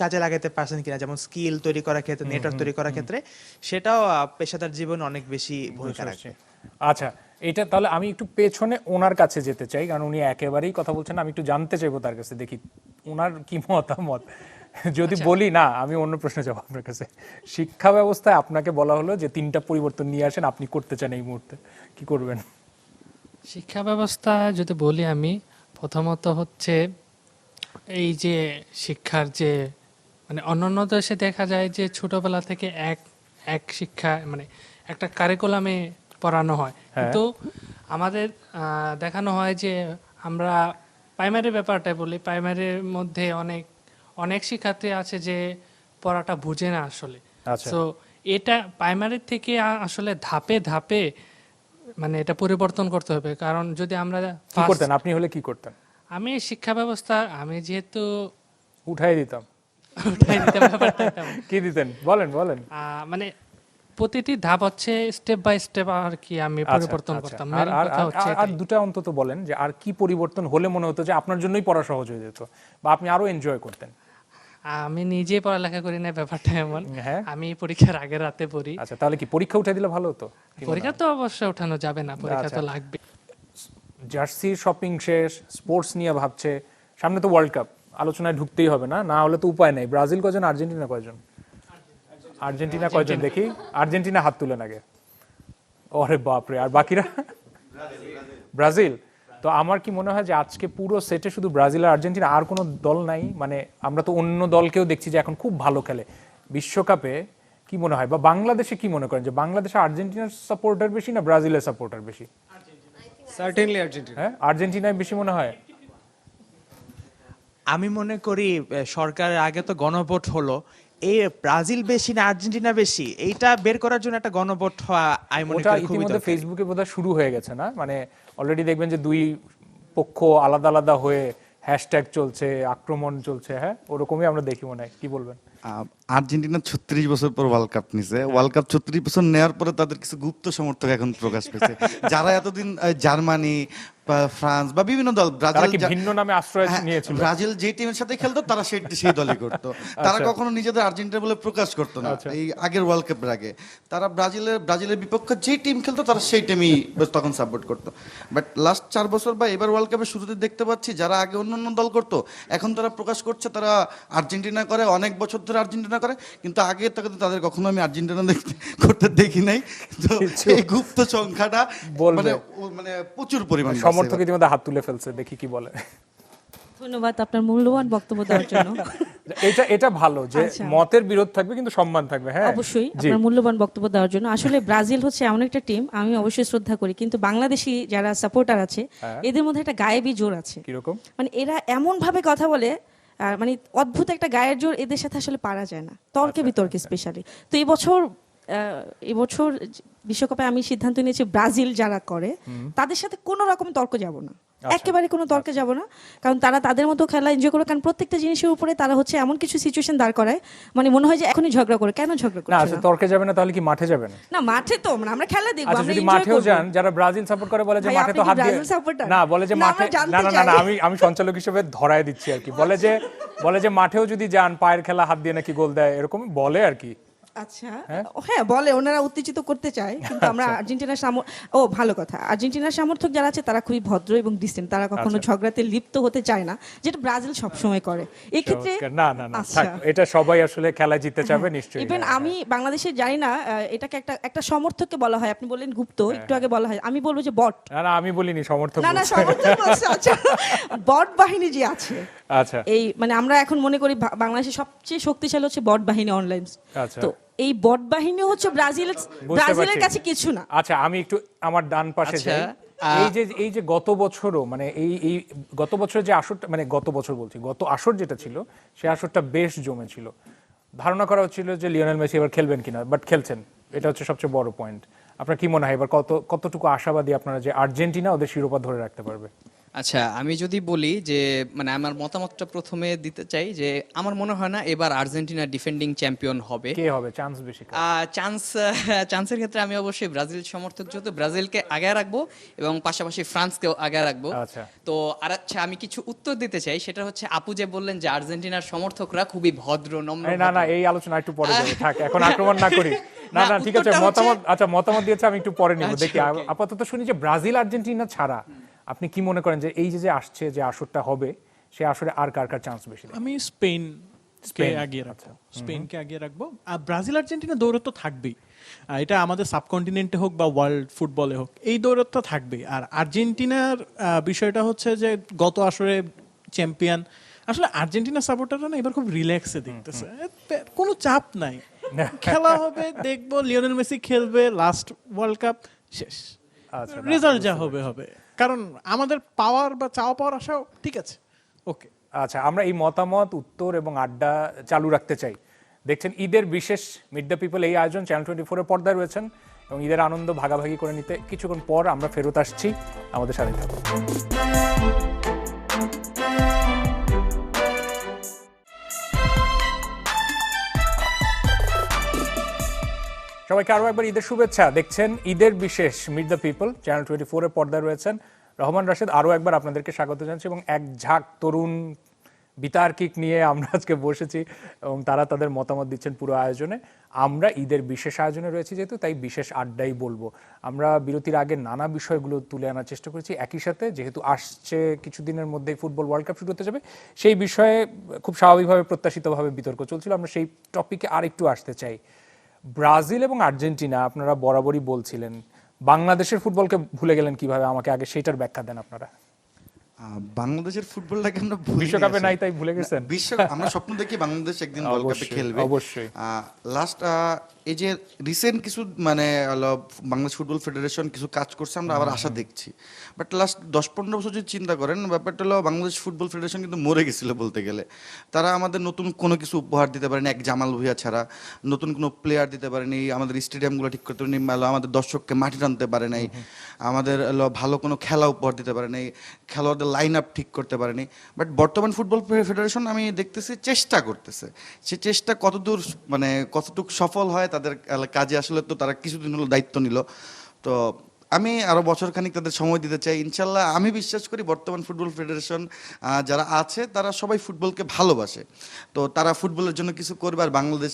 S4: কাজে লাগাতে পারছেন কিনা, যেমন স্কিল তৈরি করার ক্ষেত্রে, নেটওয়ার্ক তৈরি করার ক্ষেত্রে, সেটাও পেশাদার জীবনে অনেক বেশি ভূমিকা রাখে।
S1: আচ্ছা, এটা তাহলে আমি একটু পেছনে ওনার কাছে যেতে চাই, কারণ উনি একেবারেই কথা বলছেন না, আমি একটু জানতে চাইবো তার কাছে, দেখি ওনার কি মতামত। যদি বলি না, আমি অন্য প্রশ্ন যাবো আপনার কাছে। শিক্ষা ব্যবস্থায় আপনাকে বলা হলো যে 3টা পরিবর্তন নিয়ে আসেন, আপনি করতে চান এই মুহূর্তে, কি করবেন?
S7: শিক্ষা ব্যবস্থা যদি বলি, আমি প্রথমত হচ্ছে এই যে শিক্ষার যে মানে অন্যান্য দেশে দেখা যায় যে ছোটবেলা থেকে এক শিক্ষা মানে একটা কারিকুলামে পড়ানো হয়, কিন্তু আমাদের দেখানো হয় যে আমরা প্রাইমারি ব্যাপারটাই বলি, প্রাইমারির মধ্যে অনেক শিক্ষার্থী আছে যে পড়াটা বুঝে না আসলে।
S1: আচ্ছা।
S7: তো এটা প্রাইমারি থেকে আসলে ধাপে ধাপে মানে এটা পরিবর্তন করতে হবে। কারণ যদি আমরা
S1: কি করতেন আপনি হলে, কি করতেন?
S7: আমি শিক্ষা ব্যবস্থা আমি যেহেতু
S1: উঠাই দিতাম।
S7: উঠাই দিতে ব্যাপারটা তেমন।
S1: কি দিতেন বলেন বলেন।
S7: মানে প্রতিটি ধাপ হচ্ছে স্টেপ বাই স্টেপ আর কি আমি পরিবর্তন করতাম। মেন কথা হচ্ছে
S1: আর দুটা অন্তত বলেন যে আর কি পরিবর্তন হলে মনে হতো যে আপনার জন্যই পড়া সহজ হয়ে যেত বা আপনি আরো এনজয় করতেন?
S7: আমি নিজে পড়ালেখা করি না, ব্যাপারটা এমন।
S1: হ্যাঁ।
S7: আমি পরীক্ষার আগের রাতে পড়ি।
S1: আচ্ছা, তাহলে কি পরীক্ষা উঠে দিলে ভালো হতো?
S7: পরীক্ষা তো অবশ্যই ওঠানো যাবে না, পরীক্ষা তো
S1: আচ্ছা।
S7: লাগবে।
S1: জার্সি শপিং শেষ, স্পোর্টস নিয়ে ভাবছে, সামনে তো ওয়ার্ল্ড কাপ, আলোচনায় ঢুকতেই হবে না, না হলে তো উপায় নাই। ব্রাজিল কয়জন, আর্জেন্টিনা কয়জন? আর্জেন্টিনা কয়জন দেখি, আর্জেন্টিনা হাত তুলেন আগে। ওরে বাপরে, আর বাকিরা? ব্রাজিল। তো আমার কি মনে হয় যে আজকে পুরো সেটে শুধু ব্রাজিল আর আর্জেন্টিনা, আর কোনো দল নাই। মানে আমরা তো অন্য দলকেও দেখছি যে এখন খুব ভালো খেলে বিশ্বকাপে। কি মনে হয়, বা বাংলাদেশে কি মনে করেন যে বাংলাদেশে আর্জেন্টিনার সাপোর্টার বেশি না ব্রাজিলের সাপোর্টার বেশি?
S9: Certainly Argentina.
S1: হ্যাঁ, আর্জেন্টিনায় বেশি মনে হয়।
S4: আমি মনে করি সরকারের আগে তো গণভোট হলো, এই ব্রাজিল বেশি না আর্জেন্টিনা বেশি এইটা বের করার জন্য একটা গণভোট হওয়া আমি মনে
S1: ওটা
S4: করি খুবই
S1: ইতিমধ্যে
S4: দরকারি।
S1: ফেসবুকে বোধহয় শুরু হয়ে গেছে না? মানে অলরেডি দেখবেন যে দুই পক্ষ আলাদা আলাদা হয়ে হ্যাশট্যাগ চলছে, আক্রমণ চলছে, হ্যাঁ ওরকমই আমরা দেখি মনে হয়, কি বলবেন?
S3: আর্জেন্টিনা 36 বছর পর ওয়ার্ল্ড কাপ নিছে। ওয়ার্ল্ড কাপ 36 বছর নেওয়ার পরে তাদের কিছু গুপ্ত সমর্থক এখন প্রকাশ পেয়েছে, যারা এতদিন জার্মানি বা ফ্রান্স বা বিভিন্ন দল,
S1: তারা
S3: ব্রাজিল
S1: কি ভিন্ন নামে আশ্রয় নিয়েছিল?
S3: ব্রাজিল যে টিমের সাথে খেলতো তারা সেই দলই করতো। তারা কখনো নিজেদের আর্জেন্টিনা বলে প্রকাশ করতো না। এই আগের ওয়ার্ল্ড কাপের আগে তারা ব্রাজিলের বিপক্ষে যে টিম খেলতো তারা সেই টিমই তখন সাপোর্ট করতো। বাট লাস্ট 4 বছর বা এবার ওয়ার্ল্ড কাপের শুরুতে দেখতে পাচ্ছি যারা আগে অন্যান্য দল করতো এখন তারা প্রকাশ করছে তারা আর্জেন্টিনা করে, অনেক বছর ধরে আর্জেন্টিনা করে, কিন্তু আগে তাদের কখনো আমি আর্জেন্টিনা করতে দেখি নাই। তো এই গুপ্ত সংখ্যাটা মানে প্রচুর পরিমাণ
S1: সমর্থক ইতিমধ্যে হাত তুলে ফেলছে, দেখি কি বলে।
S8: ধন্যবাদ আপনার মূল্যবান বক্তব্য দেওয়ার জন্য।
S1: এটা ভালো যে
S8: আচ্ছা।
S1: মতের বিরোধ থাকবে কিন্তু সম্মান থাকবে। হ্যাঁ
S8: অবশ্যই
S1: জি।
S8: আপনার মূল্যবান বক্তব্য দেওয়ার জন্য। আসলে ব্রাজিল হচ্ছে এমন একটা টিম আমি অবশ্যই শ্রদ্ধা করি, কিন্তু বাংলাদেশি যারা সাপোর্টার আছে এদের মধ্যে একটা গায়েবী জোর আছে।
S1: কিরকম?
S8: মানে এরা এমন ভাবে কথা বলে, মানে অদ্ভুত একটা গায়ের জোর, এদের সাথে আসলে পারা যায় না, তর্কে বিতর্কে স্পেশালি। তো এবছর বিশ্বকাপে আমি সিদ্ধান্ত নিয়েছি ব্রাজিল যারা করে তাদের সাথে কোনো রকম তর্ক যাব না, একেবারে কোনো তর্কে যাব না, কারণ তারা তাদের মতো খেলা এনজয় করে। কারণ প্রত্যেকটা জিনিসের উপরে তারা হচ্ছে এমন কিছু সিচুয়েশন দাঁড় করায়, মানে মনে হয় যে এখনই ঝগড়া করে, কেন ঝগড়া
S1: না
S8: করছে
S1: আচ্ছা
S8: না?
S1: তর্কে যাবে না তাহলে কি মাঠে যাবেন?
S8: না মাঠে তো আমরা খেলা দেখবো,
S1: আচ্ছা
S8: আমরা
S1: যদি
S8: এনজয়
S1: মাঠেও
S8: করব।
S1: যান, যারা ব্রাজিল সাপোর্ট করে বলে যে
S8: ভাই,
S1: মাঠে
S8: আপনি
S1: তো
S8: কি
S1: হাত দিয়ে
S8: ব্রাজিল supporter?
S1: না, বলে যে
S8: না,
S1: মাঠে
S8: আমরা জানতে
S1: না না না না,
S8: চাই।
S1: আমি সঞ্চালক হিসেবে ধরায় দিচ্ছি আর কি। বলে যে মাঠেও যদি যান পায়ের খেলা হাত দিয়ে নাকি গোল দেয়, এরকম বলে আর কি।
S8: আচ্ছা হ্যাঁ বলে, ওনারা উত্তেজিত করতে চায়, কিন্তু আমরা আর্জেন্টিনার ভালো কথা, আর্জেন্টিনার সমর্থক যারা আছে তারা খুবই ভদ্র এবং ডিসেন্ট, তারা কখনো ঝগড়াতে লিপ্ত হতে চায় না, যেটা ব্রাজিল সবসময় করে। এক্ষেত্রে
S1: না না না থাক, এটা সবাই আসলে খেলা জিততে চাবে নিশ্চয়ই।
S8: ইভেন আমি বাংলাদেশে জানি না এটাকে একটা সমর্থককে বলা হয়, আপনি বললেন গুপ্ত, একটু আগে বলা হয়, আমি বলবো যে বট।
S1: না না আমি বলিনি, সমর্থক
S8: না না
S1: বলছে।
S8: সমর্থক বলছে, আচ্ছা বট বাহিনী যে আছে,
S1: আচ্ছা
S8: এই মানে আমরা এখন মনে করি বাংলাদেশের সবচেয়ে শক্তিশালী হচ্ছে বট বাহিনী অনলাইন।
S1: আচ্ছা।
S8: তো এই বট বাহিনী হচ্ছে ব্রাজিলের কাছে কিছু না।
S1: আচ্ছা আমি একটু আমার ডান পাশে
S2: আচ্ছা,
S1: যাই। এই যে গত বছরও মানে এই গত বছর যে আসরটা, মানে গত বছর বলছি, গত আসর যেটা ছিল সেই আসরটা বেশ জমেছিল। ধারণা করা হচ্ছিল যে লিওনেল মেসি এবার খেলবেন কিনা, বাট খেলছেন, এটা হচ্ছে সবচেয়ে বড় পয়েন্ট। আপনার কি মনে হয় এবার কতটুকু আশাবাদী আপনারা যে আর্জেন্টিনা ওদের শিরোপা ধরে রাখতে পারবে?
S2: আচ্ছা আমি যদি বলি যে মানে আমার মতামতটা প্রথমে দিতে চাই যে আমার মনে হয় না এবার আর্জেন্টিনা ডিফেন্ডিং চ্যাম্পিয়ন হবে।
S1: কে হবে চান্স বেশি?
S2: চান্সের ক্ষেত্রে আমি অবশ্যই ব্রাজিল সমর্থক, যেহেতু ব্রাজিলকে আগে রাখবো এবং পাশাপাশি ফ্রান্সকেও আগে রাখবো।
S1: আচ্ছা।
S2: তো আর আচ্ছা আমি কিছু উত্তর দিতে চাই, সেটা হচ্ছে আপু যে বললেন যে আর্জেন্টিনার সমর্থকরা খুবই ভদ্র নম্র।
S1: না না এই আলোচনা একটু পরে যাবে, থাক এখন আক্রমণ না করি। না না ঠিক আছে, মতামত দিয়েছে, আমি একটু পরে নিব। দেখি আপাতত শুনি যে ব্রাজিল আর্জেন্টিনা ছাড়া আপনি কি মনে করেন যে এই যে আসছে যে আসরটা হবে সে আসরে আর কার কার চান্স বেশি?
S6: আমি স্পেনকে আগিয়ে রাখবো, স্পেনকে আগিয়ে রাখবো। আর ব্রাজিল আর্জেন্টিনা দৌড়ত্ব থাকবেই, এটা আমাদের সাবকন্টিনেন্টে হোক বা ওয়ার্ল্ড ফুটবলে হোক, এই দৌড়ত্ব থাকবেই। আর আর্জেন্টিনার বিষয়টা হচ্ছে যে গত আসরে চ্যাম্পিয়ন, আসলে আর্জেন্টিনা সাপোর্টাররা না এবার খুব রিল্যাক্সে দেখতেছে, কোনো চাপ নাই, খেলা হবে দেখবো, লিওনেল মেসি খেলবে, লাস্ট ওয়ার্ল্ড কাপ শেষ, রেজাল্ট যা হবে হবে। কারণ আমাদের পাওয়ার বা চাওয়া পাওয়ার আশাও ঠিক আছে, ওকে।
S1: আচ্ছা আমরা এই মতামত, উত্তর এবং আড্ডা চালু রাখতে চাই। দেখছেন ঈদের বিশেষ মিট দ্য পিপল, এই আয়োজন চ্যানেল 24 এর পর্দায় রয়েছেন এবং ঈদের আনন্দ ভাগাভাগি করে নিতে কিছুক্ষণ পর আমরা ফেরত আসছি, আমাদের সাথে থাকুন। সবাইকে আরো একবার ঈদের শুভেচ্ছা। দেখছেন ঈদের বিশেষ মিট দ্য পিপল, চ্যানেল 24 এর পর্দায় রয়েছেন রহমান রাশেদ। আরো একবার আপনাদেরকে স্বাগত জানাচ্ছি এবং এক ঝাঁক তরুণ বিতার্কিক নিয়ে আমরা আজকে বসেছি এবং তারা তাদের মতামত দিচ্ছেন পুরো আয়োজনে। আমরা ঈদের বিশেষ আয়োজনে রয়েছি যেহেতু, তাই বিশেষ আড্ডাই বলবো। আমরা বিরতির আগে নানা বিষয়গুলো তুলে আনার চেষ্টা করেছি, একই সাথে যেহেতু আসছে কিছুদিনের মধ্যেই ফুটবল ওয়ার্ল্ড কাপ শুরু হতে যাবে, সেই বিষয়ে খুব স্বাভাবিকভাবে প্রত্যাশিতভাবে বিতর্ক চলছিল। আমরা সেই টপিকে আর একটু আসতে চাই। ব্রাজিল এবং আর্জেন্টিনা আপনারা বরাবরই বলছিলেন, বাংলাদেশের ফুটবলকে ভুলে গেলেন কিভাবে? আমাকে আগে সেইটার ব্যাখ্যা দেন আপনারা।
S3: বাংলাদেশের ফুটবলটাকে আমরা ভুলে
S1: বিশ্বকাপে
S3: গেছি।
S1: নাই তাই ভুলে গেছেন?
S3: আমরা স্বপ্ন দেখি বাংলাদেশ একদিন ওয়ার্ল্ড কাপে খেলবে
S1: অবশ্যই।
S3: লাস্ট এই যে রিসেন্ট কিছু মানে বাংলাদেশ ফুটবল ফেডারেশন কিছু কাজ করছে, আমরা আবার আশা দেখছি। বাট লাস্ট 10-15 বছর যদি চিন্তা করেন, ব্যাপারটা হলো বাংলাদেশ ফুটবল ফেডারেশন কিন্তু মরে গেছিল বলতে গেলে। তারা আমাদের নতুন কোনো কিছু উপহার দিতে পারেনি, এক জামাল ভুঁইয়া ছাড়া নতুন কোনো প্লেয়ার দিতে পারেনি, আমাদের স্টেডিয়ামগুলো ঠিক করতে পারেনি, আমাদের দর্শককে মাঠে টানতে পারে নাই, আমাদের ভালো কোনো খেলা উপহার দিতে পারে নাই, খেলোয়াড়দের লাইন আপ ঠিক করতে পারেনি। বাট বর্তমান ফুটবল ফেডারেশন আমি দেখতেছি চেষ্টা করতেছে, সে চেষ্টা কতদূর মানে কতটুকু সফল হয় তাদের কাজে, আসলে তো তারা কিছুদিন হলো দায়িত্ব নিল। তো আমি আরো বছরখানিক তাদের সময় দিতে চাই। ইনশাল্লাহ আমি বিশ্বাস করি বর্তমান ফুটবল ফেডারেশন যারা আছে তারা সবাই ফুটবলকে ভালোবাসে, তো তারা ফুটবলের জন্য কিছু করবে। আর বাংলাদেশ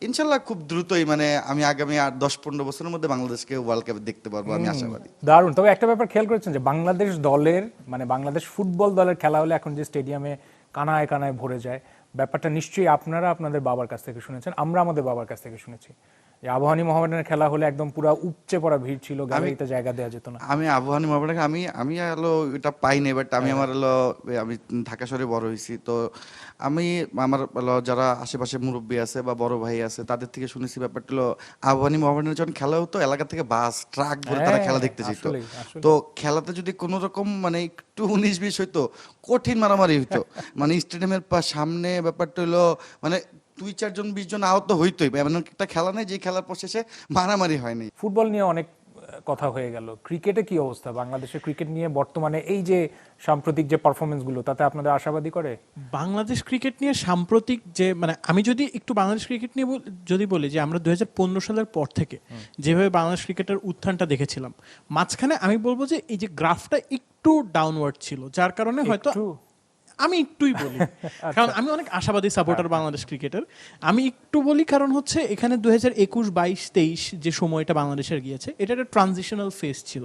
S3: ইনশাল্লাহ খুব দ্রুতই, মানে আমি আগামী 10-15 বছরের মধ্যে বাংলাদেশকে ওয়ার্ল্ড কাপে দেখতে পারবো, আমি আশাবাদী।
S1: দারুণ। তবে একটা ব্যাপার খেয়াল করেছেন যে বাংলাদেশ দলের মানে বাংলাদেশ ফুটবল দলের খেলা হলে এখন যে স্টেডিয়ামে কানায় কানায় ভরে যায়, ব্যাপারটা নিশ্চয়ই আপনারা আপনাদের বাবার কাছ থেকে শুনেছেন, আমরা আমাদের বাবার কাছ থেকে শুনেছি যে আবাহনী মোহামেডানের খেলা হলে একদম পুরো উপচে পড়া ভিড় ছিল, গ্যালারিতে জায়গা দেওয়া যেত না।
S3: আমি আবহাওয়ানি মহাবাড়াকে আমি হলো এটা পাইনি, বাট আমি আমার হলো আমি ঢাকা শহরে বড় হয়েছি, তো আমি আমার হলো যারা আশেপাশে মুরব্বী আছে বা বড় ভাই আছে তাদের থেকে শুনেছি ব্যাপারটা হলো আবহাওয়ানি মহাবাড়ানের যখন খেলা হতো এলাকা থেকে বাস ট্রাক ভরে তারা খেলা দেখতে যেত।
S1: আসলেই।
S3: তো খেলাতে যদি কোনো রকম মানে একটু 19-20 হইতো, কঠিন মারামারি হইতো। মানে স্টেডিয়ামের সামনে ব্যাপারটা হলো মানে 2-4-20 জন আহত হইতোই, এমন একটা খেলা নেই যে খেলার পর শেষে মারামারি হয়নি।
S1: ফুটবল নিয়ে অনেক কথা হয়ে গেল, ক্রিকেটে কি অবস্থা? বাংলাদেশের ক্রিকেট নিয়ে বর্তমানে এই যে সাম্প্রতিক যে পারফরমেন্সগুলো তাতে আপনাদের আশাবাদী করে?
S6: বাংলাদেশ ক্রিকেট নিয়ে সাম্প্রতিক যে মানে আমি যদি একটু বাংলাদেশ ক্রিকেট নিয়ে যদি বলি যে আমরা 2015 সালের পর থেকে যেভাবে বাংলাদেশ ক্রিকেটের উত্থানটা দেখেছিলাম, মাঝখানে আমি বলবো যে এই যে গ্রাফটা একটু ডাউনওয়ার্ড ছিল, যার কারণে হয়তো আমি একটুই বলি কারণ আমি অনেক আশাবাদী সাপোর্টার বাংলাদেশ ক্রিকেটের। আমি একটু বলি কারণ হচ্ছে এখানে 2021, 22, 23 যে সময়টা বাংলাদেশের গিয়েছে এটা একটা ট্রানজিশনাল ফেজ ছিল।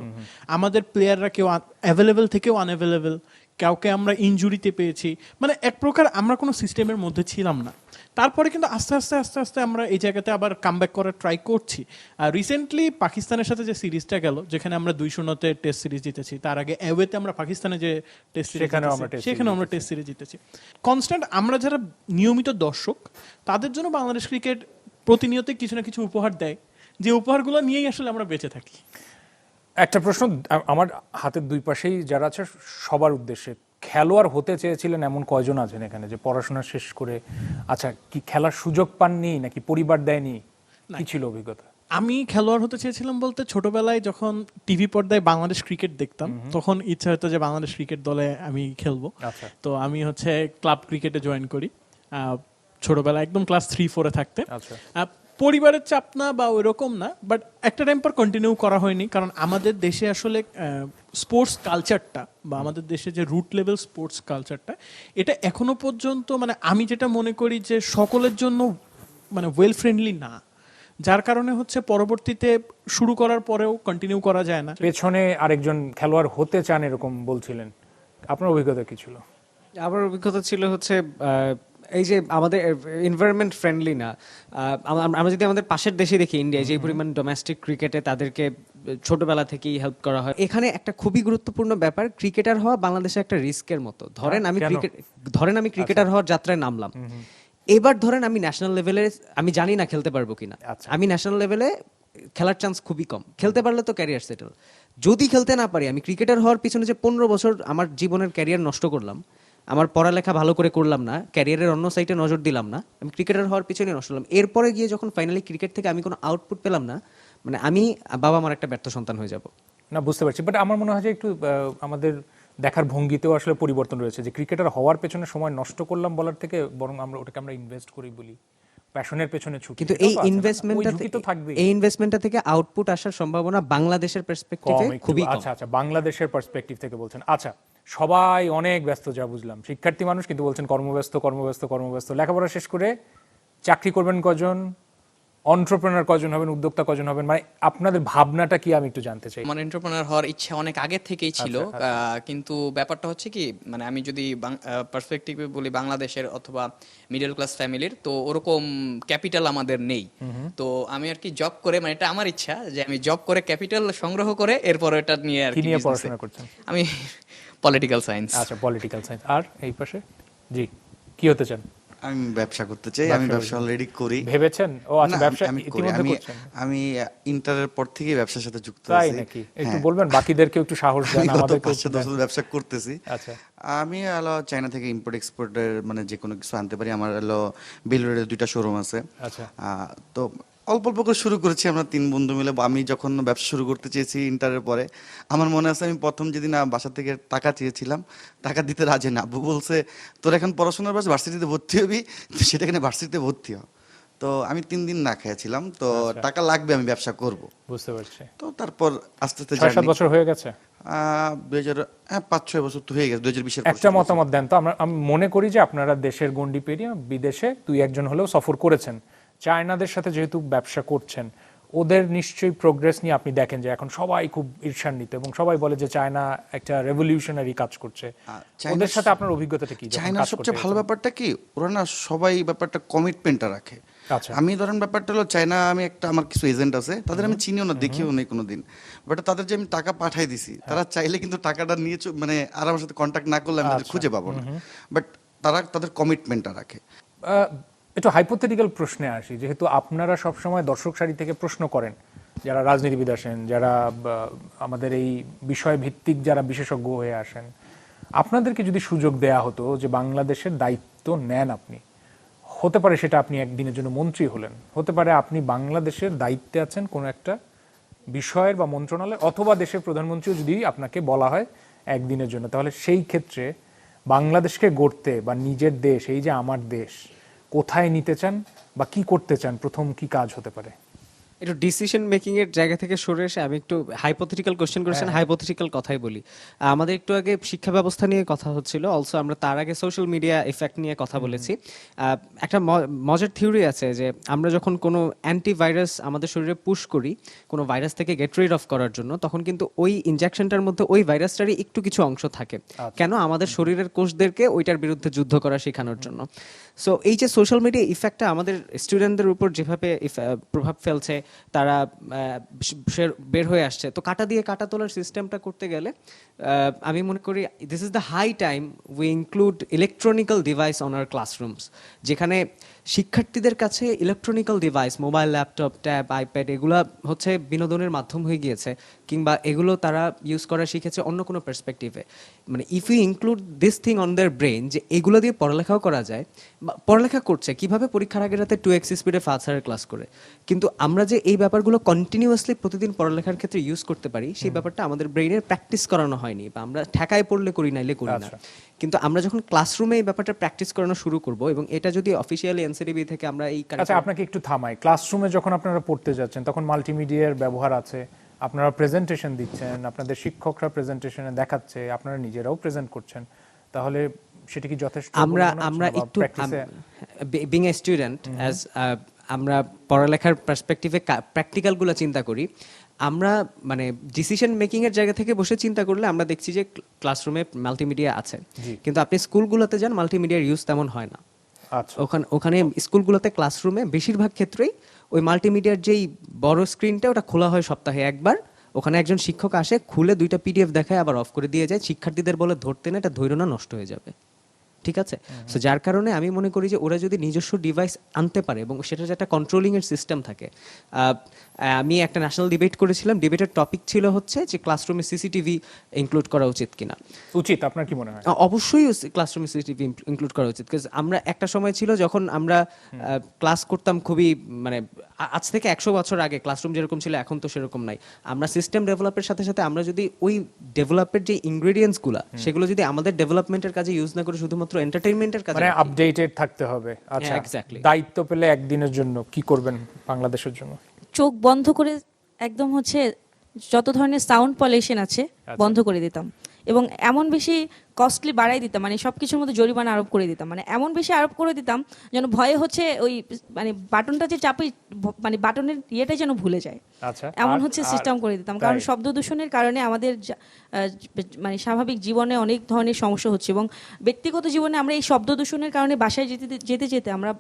S6: আমাদের প্লেয়াররা কেউ অ্যাভেলেবেল থেকেও আনঅ্যাভেলেবেল, কাউকে আমরা ইনজুরিতে পেয়েছি, মানে এক প্রকার আমরা কোনো সিস্টেমের মধ্যে ছিলাম না। তারপরে কিন্তু আস্তে আস্তে আস্তে আস্তে আমরা এই জায়গাতে আবার কামব্যাক করার ট্রাই করছি। আর রিসেন্টলি পাকিস্তানের সাথে যে সিরিজটা গেল, যেখানে আমরা 2-0-তে টেস্ট সিরিজ জিতেছি, তার আগে অ্যাওয়েতে আমরা পাকিস্তানে যে টেস্ট সিরিজ সেখানে আমরা টেস্ট সিরিজ জিতেছি। কনস্ট্যান্ট আমরা যারা নিয়মিত দর্শক তাদের জন্য বাংলাদেশ ক্রিকেট প্রতিনিয়ত কিছু না কিছু উপহার দেয়, যে উপহারগুলো নিয়েই আসলে আমরা বেঁচে থাকি।
S1: একটা প্রশ্ন আমার হাতের দুই পাশেই যারা আছে সবার উদ্দেশ্যে, খেলোয়াড় হতে চেয়েছিলেন এমন কয়জন আছেন এখানে যে পড়াশোনা শেষ করে আচ্ছা কি খেলার সুযোগ পাননি নাকি পরিবার দেয়নি, কি ছিল অভিজ্ঞতা?
S6: আমি খেলোয়াড় হতে চেয়েছিলাম বলতে ছোটবেলায় যখন টিভি পর্দায় বাংলাদেশ ক্রিকেট দেখতাম তখন ইচ্ছা হতো যে বাংলাদেশ ক্রিকেট দলে আমি খেলবো। তো আমি হচ্ছে ক্লাব ক্রিকেটে জয়েন করি ছোটবেলায়, একদম ক্লাস 3-4-এ থাকতে। পরিবারের চাপ না বা ওইরকম না, বাট একটা টাইম পর কন্টিনিউ করা হয়নি, কারণ আমাদের দেশে আসলে স্পোর্টস কালচারটা বা আমাদের দেশে যে রুট লেভেল স্পোর্টস কালচারটা এটা এখনো পর্যন্ত মানে আমি যেটা মনে করি যে সকলের জন্য মানে ওয়েল ফ্রেন্ডলি না, যার কারণে হচ্ছে পরবর্তীতে শুরু করার পরেও কন্টিনিউ করা যায় না।
S1: পেছনে আরেকজন খেলোয়াড় হতে চান এরকম বলছিলেন, আপনার অভিজ্ঞতা কি ছিল?
S9: আমার অভিজ্ঞতা ছিল হচ্ছে এই যে আমাদের এনভায়রনমেন্ট ফ্রেন্ডলি না। আমরা যদি আমাদের পাশের দেশে দেখি ইন্ডিয়ায় যে পরিমাণ ডোমেস্টিক ক্রিকেটে তাদেরকে ছোটবেলা থেকেই হেল্প করা হয়, এখানে একটা খুবই গুরুত্বপূর্ণ ব্যাপার ক্রিকেটার হওয়া বাংলাদেশে একটা রিস্কের মতো। ধরেন আমি ক্রিকেটার হওয়ার যাত্রায় নামলাম, এবার ধরেন আমি ন্যাশনাল লেভেলে আমি জানি না খেলতে পারবো কিনা, আমি ন্যাশনাল লেভেলে খেলার চান্স খুবই কম, খেলতে পারলে তো ক্যারিয়ার সেটেল। যদি খেলতে না পারি, আমি ক্রিকেটার হওয়ার পিছনে যে 15 বছর আমার জীবনের ক্যারিয়ার নষ্ট করলাম, আমার পড়ালেখা ভালো করে করলাম না, ক্যারিয়ারের অন্য সাইডে নজর দিলাম না, আমি ক্রিকেটার হওয়ার পিছনে নষ্ট করলাম। এরপরে গিয়ে যখন ফাইনালি ক্রিকেট থেকে আমি কোনো আউটপুট পেলাম না, মানে আমি বাবা আমার একটা ব্যর্থ সন্তান হয়ে যাব।
S1: না বুঝতে পারছি, বাট আমার মনে হয় যে একটু আমাদের দেখার ভঙ্গিতেও আসলে পরিবর্তন রয়েছে, যে ক্রিকেটার হওয়ার পেছনে সময় নষ্ট করলাম বলার থেকে বরং ওটাকে আমরা ইনভেস্ট করি বলি, প্যাশনের পেছনে ছুটি।
S9: কিন্তু এই ইনভেস্টমেন্টটা থেকে আউটপুট আসার সম্ভাবনা বাংলাদেশের পার্সপেক্টিভে খুবই কম।
S1: আচ্ছা, বাংলাদেশের পার্সপেক্টিভ থেকে বলছেন। আচ্ছা, সবাই অনেক ব্যস্ত, যা বুঝলাম শিক্ষার্থী মানুষ, কিন্তু বলছেন কর্মব্যস্ত। লেখাপড়া শেষ করে চাকরি করবেন কজন, এন্টারপ্রেনার কজন হবেন, উদ্যোক্তা কজন হবেন, মানে আপনাদের ভাবনাটা কি আমি একটু জানতে চাই।
S2: আমার এন্টারপ্রেনার হওয়ার ইচ্ছা অনেক আগে থেকেই ছিল, কিন্তু ব্যাপারটা হচ্ছে কি মানে আমি যদি পার্সপেক্টিভে বলি বাংলাদেশের অথবা মিডল ক্লাস ফ্যামিলির, তো ওরকম ক্যাপিটাল আমাদের নেই। তো আমি আর কি জব করে, মানে এটা আমার ইচ্ছা যে আমি জব করে ক্যাপিটাল সংগ্রহ করে এরপর এটা নিয়ে আর কি
S1: পড়াশোনা করছেন।
S2: আমি পলিটিক্যাল সায়েন্স।
S1: আচ্ছা, পলিটিক্যাল সায়েন্স। আর এই পাশে জি কি হতে চান?
S3: আমি ব্যবসা করতে চাই, আমি ব্যবসা অলরেডি করি।
S1: ভেবেছেন? ও আচ্ছা, ব্যবসা ইতিমধ্যে করছেন।
S3: আমি ইন্টারের পর থেকেই ব্যবসার সাথে যুক্ত আছি।
S1: তাই নাকি? একটু বলবেন, বাকিদেরকে একটু সাহস দেন, আমাদেরকে একটু দেন।
S3: ব্যবসা করতেছি।
S1: আচ্ছা,
S3: আমি হলো চায়না থেকে ইম্পোর্ট এক্সপোর্টের মানে যে কোনো কিছু আনতে পারি। আমার হলো বেলুড়ের 2টা শোরুম আছে।
S1: আচ্ছা,
S3: তো অল্প অল্প করে শুরু করেছি আমরা 3 বন্ধু মিলে। আমি যখন ব্যবসা শুরু করতে চেয়েছি ইন্টারের পরে, আমার মনে আছে আমি প্রথম যেদিন বাসা থেকে টাকা চেয়েছিলাম, টাকা দিতে রাজি না। আব্বু বলছে তোর এখন পড়াশোনার পাশে ভার্সিটিতে ভর্তি হবি, তো সেটা এখানে ভার্সিটিতে ভর্তি হ। তো আমি 3 দিন না খেয়েছিলাম, তো টাকা লাগবে, আমি ব্যবসা করব।
S1: বুঝতে পারছি।
S3: তো তারপর আস্তে আস্তে
S1: 6-7 বছর হয়ে গেছে।
S3: 5-6 বছর তো হয়ে গেছে, 2020-এর
S1: একটা মতামত দেন তো। আমি মনে করি যে আপনারা দেশের গণ্ডি পেরিয়ে বিদেশে 2-1 হলেও সফর করেছেন। চায়নাদের সাথে যেহেতু ব্যবসা করছেন, ওদের নিশ্চয়ই প্রোগ্রেস নিয়ে আপনি দেখেন যে এখন সবাই খুব ঈর্ষান্বিত এবং সবাই বলে যে চায়না একটা রেভলিউশনারি কাজ করছে। ওদের সাথে আপনার অভিজ্ঞতাটা কি?
S3: চায়নার সবচেয়ে ভালো ব্যাপারটা কি, ওরা না সবাই ব্যাপারটা কমিটমেন্টটা রাখে।
S1: আচ্ছা।
S3: আমি ধরেন ব্যাপারটা হলো চায়না, আমি আমার কিছু এজেন্ট আছে, তাদের আমি চিনিও না, দেখিও নেই কোনোদিন, বাট তাদের যে আমি টাকা পাঠাই দিছি, তারা চাইলে কিন্তু টাকাটা নিয়ে মানে আর আমার সাথে কন্ট্যাক্ট না করলে আমি তাদের খুঁজে পাবো না, বাট তারা তাদের কমিটমেন্টটা রাখে।
S1: একটু হাইপোথেটিক্যাল প্রশ্নে আসি, যেহেতু আপনারা সবসময় দর্শক সারি থেকে প্রশ্ন করেন, যারা রাজনীতিবিদ আসেন, যারা আমাদের এই বিষয় ভিত্তিক যারা বিশেষজ্ঞ হয়ে আসেন, আপনাদেরকে যদি সুযোগ দেয়া হতো যে বাংলাদেশের দায়িত্ব নেন আপনি, হতে পারে সেটা আপনি একদিনের জন্য মন্ত্রী হলেন, হতে পারে আপনি বাংলাদেশের দায়িত্বে আছেন কোনো একটা বিষয়ের বা মন্ত্রণালয়, অথবা দেশের প্রধানমন্ত্রীও যদি আপনাকে বলা হয় একদিনের জন্য, তাহলে সেই ক্ষেত্রে বাংলাদেশকে গড়তে বা নিজের দেশ, এই যে আমার দেশ, কোথায় নিতে চান বা কি করতে চান, প্রথম কি কাজ হতে পারে?
S9: একটু ডিসিশন মেকিং এর জায়গা থেকে সরে এসে আমি একটু হাইপোথেটিক্যাল কোশ্চেন করেছেন, হাইপোথেটিক্যাল কথাই বলি। আমাদের একটু আগে শিক্ষা ব্যবস্থা নিয়ে কথা হচ্ছিল, অলসো আমরা তার আগে সোশ্যাল মিডিয়া ইফেক্ট নিয়ে কথা বলেছি। একটা মজার থিওরি আছে যে আমরা যখন কোনো অ্যান্টিভাইরাস আমাদের শরীরে পুশ করি কোনো ভাইরাস থেকে গেট রিড অফ করার জন্য, তখন কিন্তু ওই ইনজেকশনটার মধ্যে ওই ভাইরাসটারই একটু কিছু অংশ থাকে। কেন? আমাদের শরীরের কোষদেরকে ওইটার বিরুদ্ধে যুদ্ধ করা শেখানোর জন্য। সো এই যে সোশ্যাল মিডিয়া ইফেক্টটা আমাদের স্টুডেন্টদের উপর যেভাবে প্রভাব ফেলছে, তারা বের হয়ে আসছে, তো কাটা দিয়ে কাটা তোলার সিস্টেমটা করতে গেলে আমি মনে করি this is the high time we include electronical device on our classrooms, যেখানে শিক্ষার্থীদের কাছে electronical device, mobile, laptop, tab, iPad, এগুলো হচ্ছে বিনোদনের মাধ্যম হয়ে গিয়েছে, কিংবা এগুলো তারা ইউজ করা শিখেছে অন্য কোনো পার্সপেক্টিভে। মানে if you include this thing on their brain, যে এগুলো দিয়ে পড়ালেখাও করা যায়, পড়ালেখা করছে কিভাবে, পরীক্ষার আগের রাতে 2x স্পিডে ফাস্টারের ক্লাস করে, কিন্তু আমরা যে এই ব্যাপারগুলো কন্টিনিউয়াসলি প্রতিদিন পড়ালেখার ক্ষেত্রে ইউজ করতে পারি, সেই ব্যাপারটা আমাদের ব্রেইনের প্র্যাকটিস করানো হয়নি, বা আমরা ঠেকায় পড়লে করি, নাইলে করি না। কিন্তু আমরা যখন ক্লাসরুমে এই ব্যাপারটা প্র্যাকটিস করানো শুরু করব, এবং এটা যদি অফিসিয়ালি এনসিটিভি থেকে আমরা এই
S1: আচ্ছা, আপনাকে একটু থামাই। ক্লাসরুমে যখন আপনারা পড়তে যাচ্ছেন তখন মাল্টিমিডিয়ার ব্যবহার আছে, আপনারা প্রেজেন্টেশন দিচ্ছেন, আপনাদের শিক্ষকরা প্রেজেন্টেশনে দেখাচ্ছে, আপনারা নিজেরাও প্রেজেন্ট করছেন, তাহলে সেটা কি যথেষ্ট?
S9: আমরা একটু বিং এ স্টুডেন্ট, অ্যাজ আমরা পড়ালেখার পার্সপেক্টিভে প্র্যাকটিক্যালগুলো চিন্তা করি, আমরা মানে ডিসিশন মেকিং এর জায়গা থেকে বসে চিন্তা করলে আমরা দেখছি যে ক্লাসরুমে মাল্টিমিডিয়া আছে, কিন্তু আপনি স্কুলগুলোতে যান, মাল্টিমিডিয়ার ইউজ তেমন হয় না। ওখানে স্কুলগুলোতে ক্লাসরুমে বেশিরভাগ ক্ষেত্রেই ওই মাল্টিমিডিয়ার যেই বড় স্ক্রিনটা, ওটা খোলা হয় সপ্তাহে একবার, ওখানে একজন শিক্ষক আসে, খুলে 2টা পিডিএফ দেখায়, আবার অফ করে দিয়ে যায়, শিক্ষার্থীদের বলে ধরতে না, এটা ধৈর্য না, নষ্ট হয়ে যাবে। ঠিক আছে? সো যার কারণে আমি মনে করি যে ওরা যদি নিজস্ব ডিভাইস আনতে পারে এবং সেটার যে একটা কন্ট্রোলিং এর সিস্টেম থাকে। আমি একটা ন্যাশনাল ডিবেট করেছিলাম, ডিবেটের টপিক ছিল হচ্ছে যে ক্লাসরুমে সিসিটিভি ইনক্লুড করা উচিত কিনা।
S1: উচিত, আপনার কি মনে হয়?
S9: অবশ্যই ক্লাসরুমে সিসিটিভি ইনক্লুড করা উচিত, কারণ আমরা একটা সময় ছিল যখন আমরা ক্লাস করতাম খুবই, মানে আজ থেকে 100 বছর আগে ক্লাসরুম যেরকম ছিল এখন তো সেরকম নাই। আমরা সিস্টেম ডেভেলপের সাথে সাথে আমরা যদি ওই ডেভেলপের যে ইনগ্রেডিয়েন্টসগুলো, সেগুলো যদি আমাদের ডেভেলপমেন্টের কাজে ইউজ না করে শুধুমাত্র এন্টারটেইনমেন্টের কাজে,
S1: মানে আপডেটেড থাকতে হবে। আচ্ছা,
S9: এক্স্যাক্টলি।
S1: দায়িত্ব পেলে একদিনের জন্য কি করবেন বাংলাদেশের জন্য?
S8: চোখ বন্ধ করে একদম হচ্ছে যত ধরনের সাউন্ড পলিউশন আছে বন্ধ করে দিতাম, এবং এমন বেশি কস্টলি বাড়াই দিতাম, মানে সবকিছুর মধ্যে জরিমানা আরোপ করে দিতাম, মানে এমন বেশি আরোপ করে দিতাম যেন ভয়ে হচ্ছে ওই মানে বাটনটা যে চাপি, মানে বাটনের ইয়েটাই যেন ভুলে যায়, এমন হচ্ছে সিস্টেম করে দিতাম। কারণ শব্দ দূষণের কারণে আমাদের মানে স্বাভাবিক জীবনে অনেক ধরনের সমস্যা হচ্ছে, এবং ব্যক্তিগত জীবনে আমরা এই শব্দ দূষণের কারণে বাসায় যেতে যেতে আমরা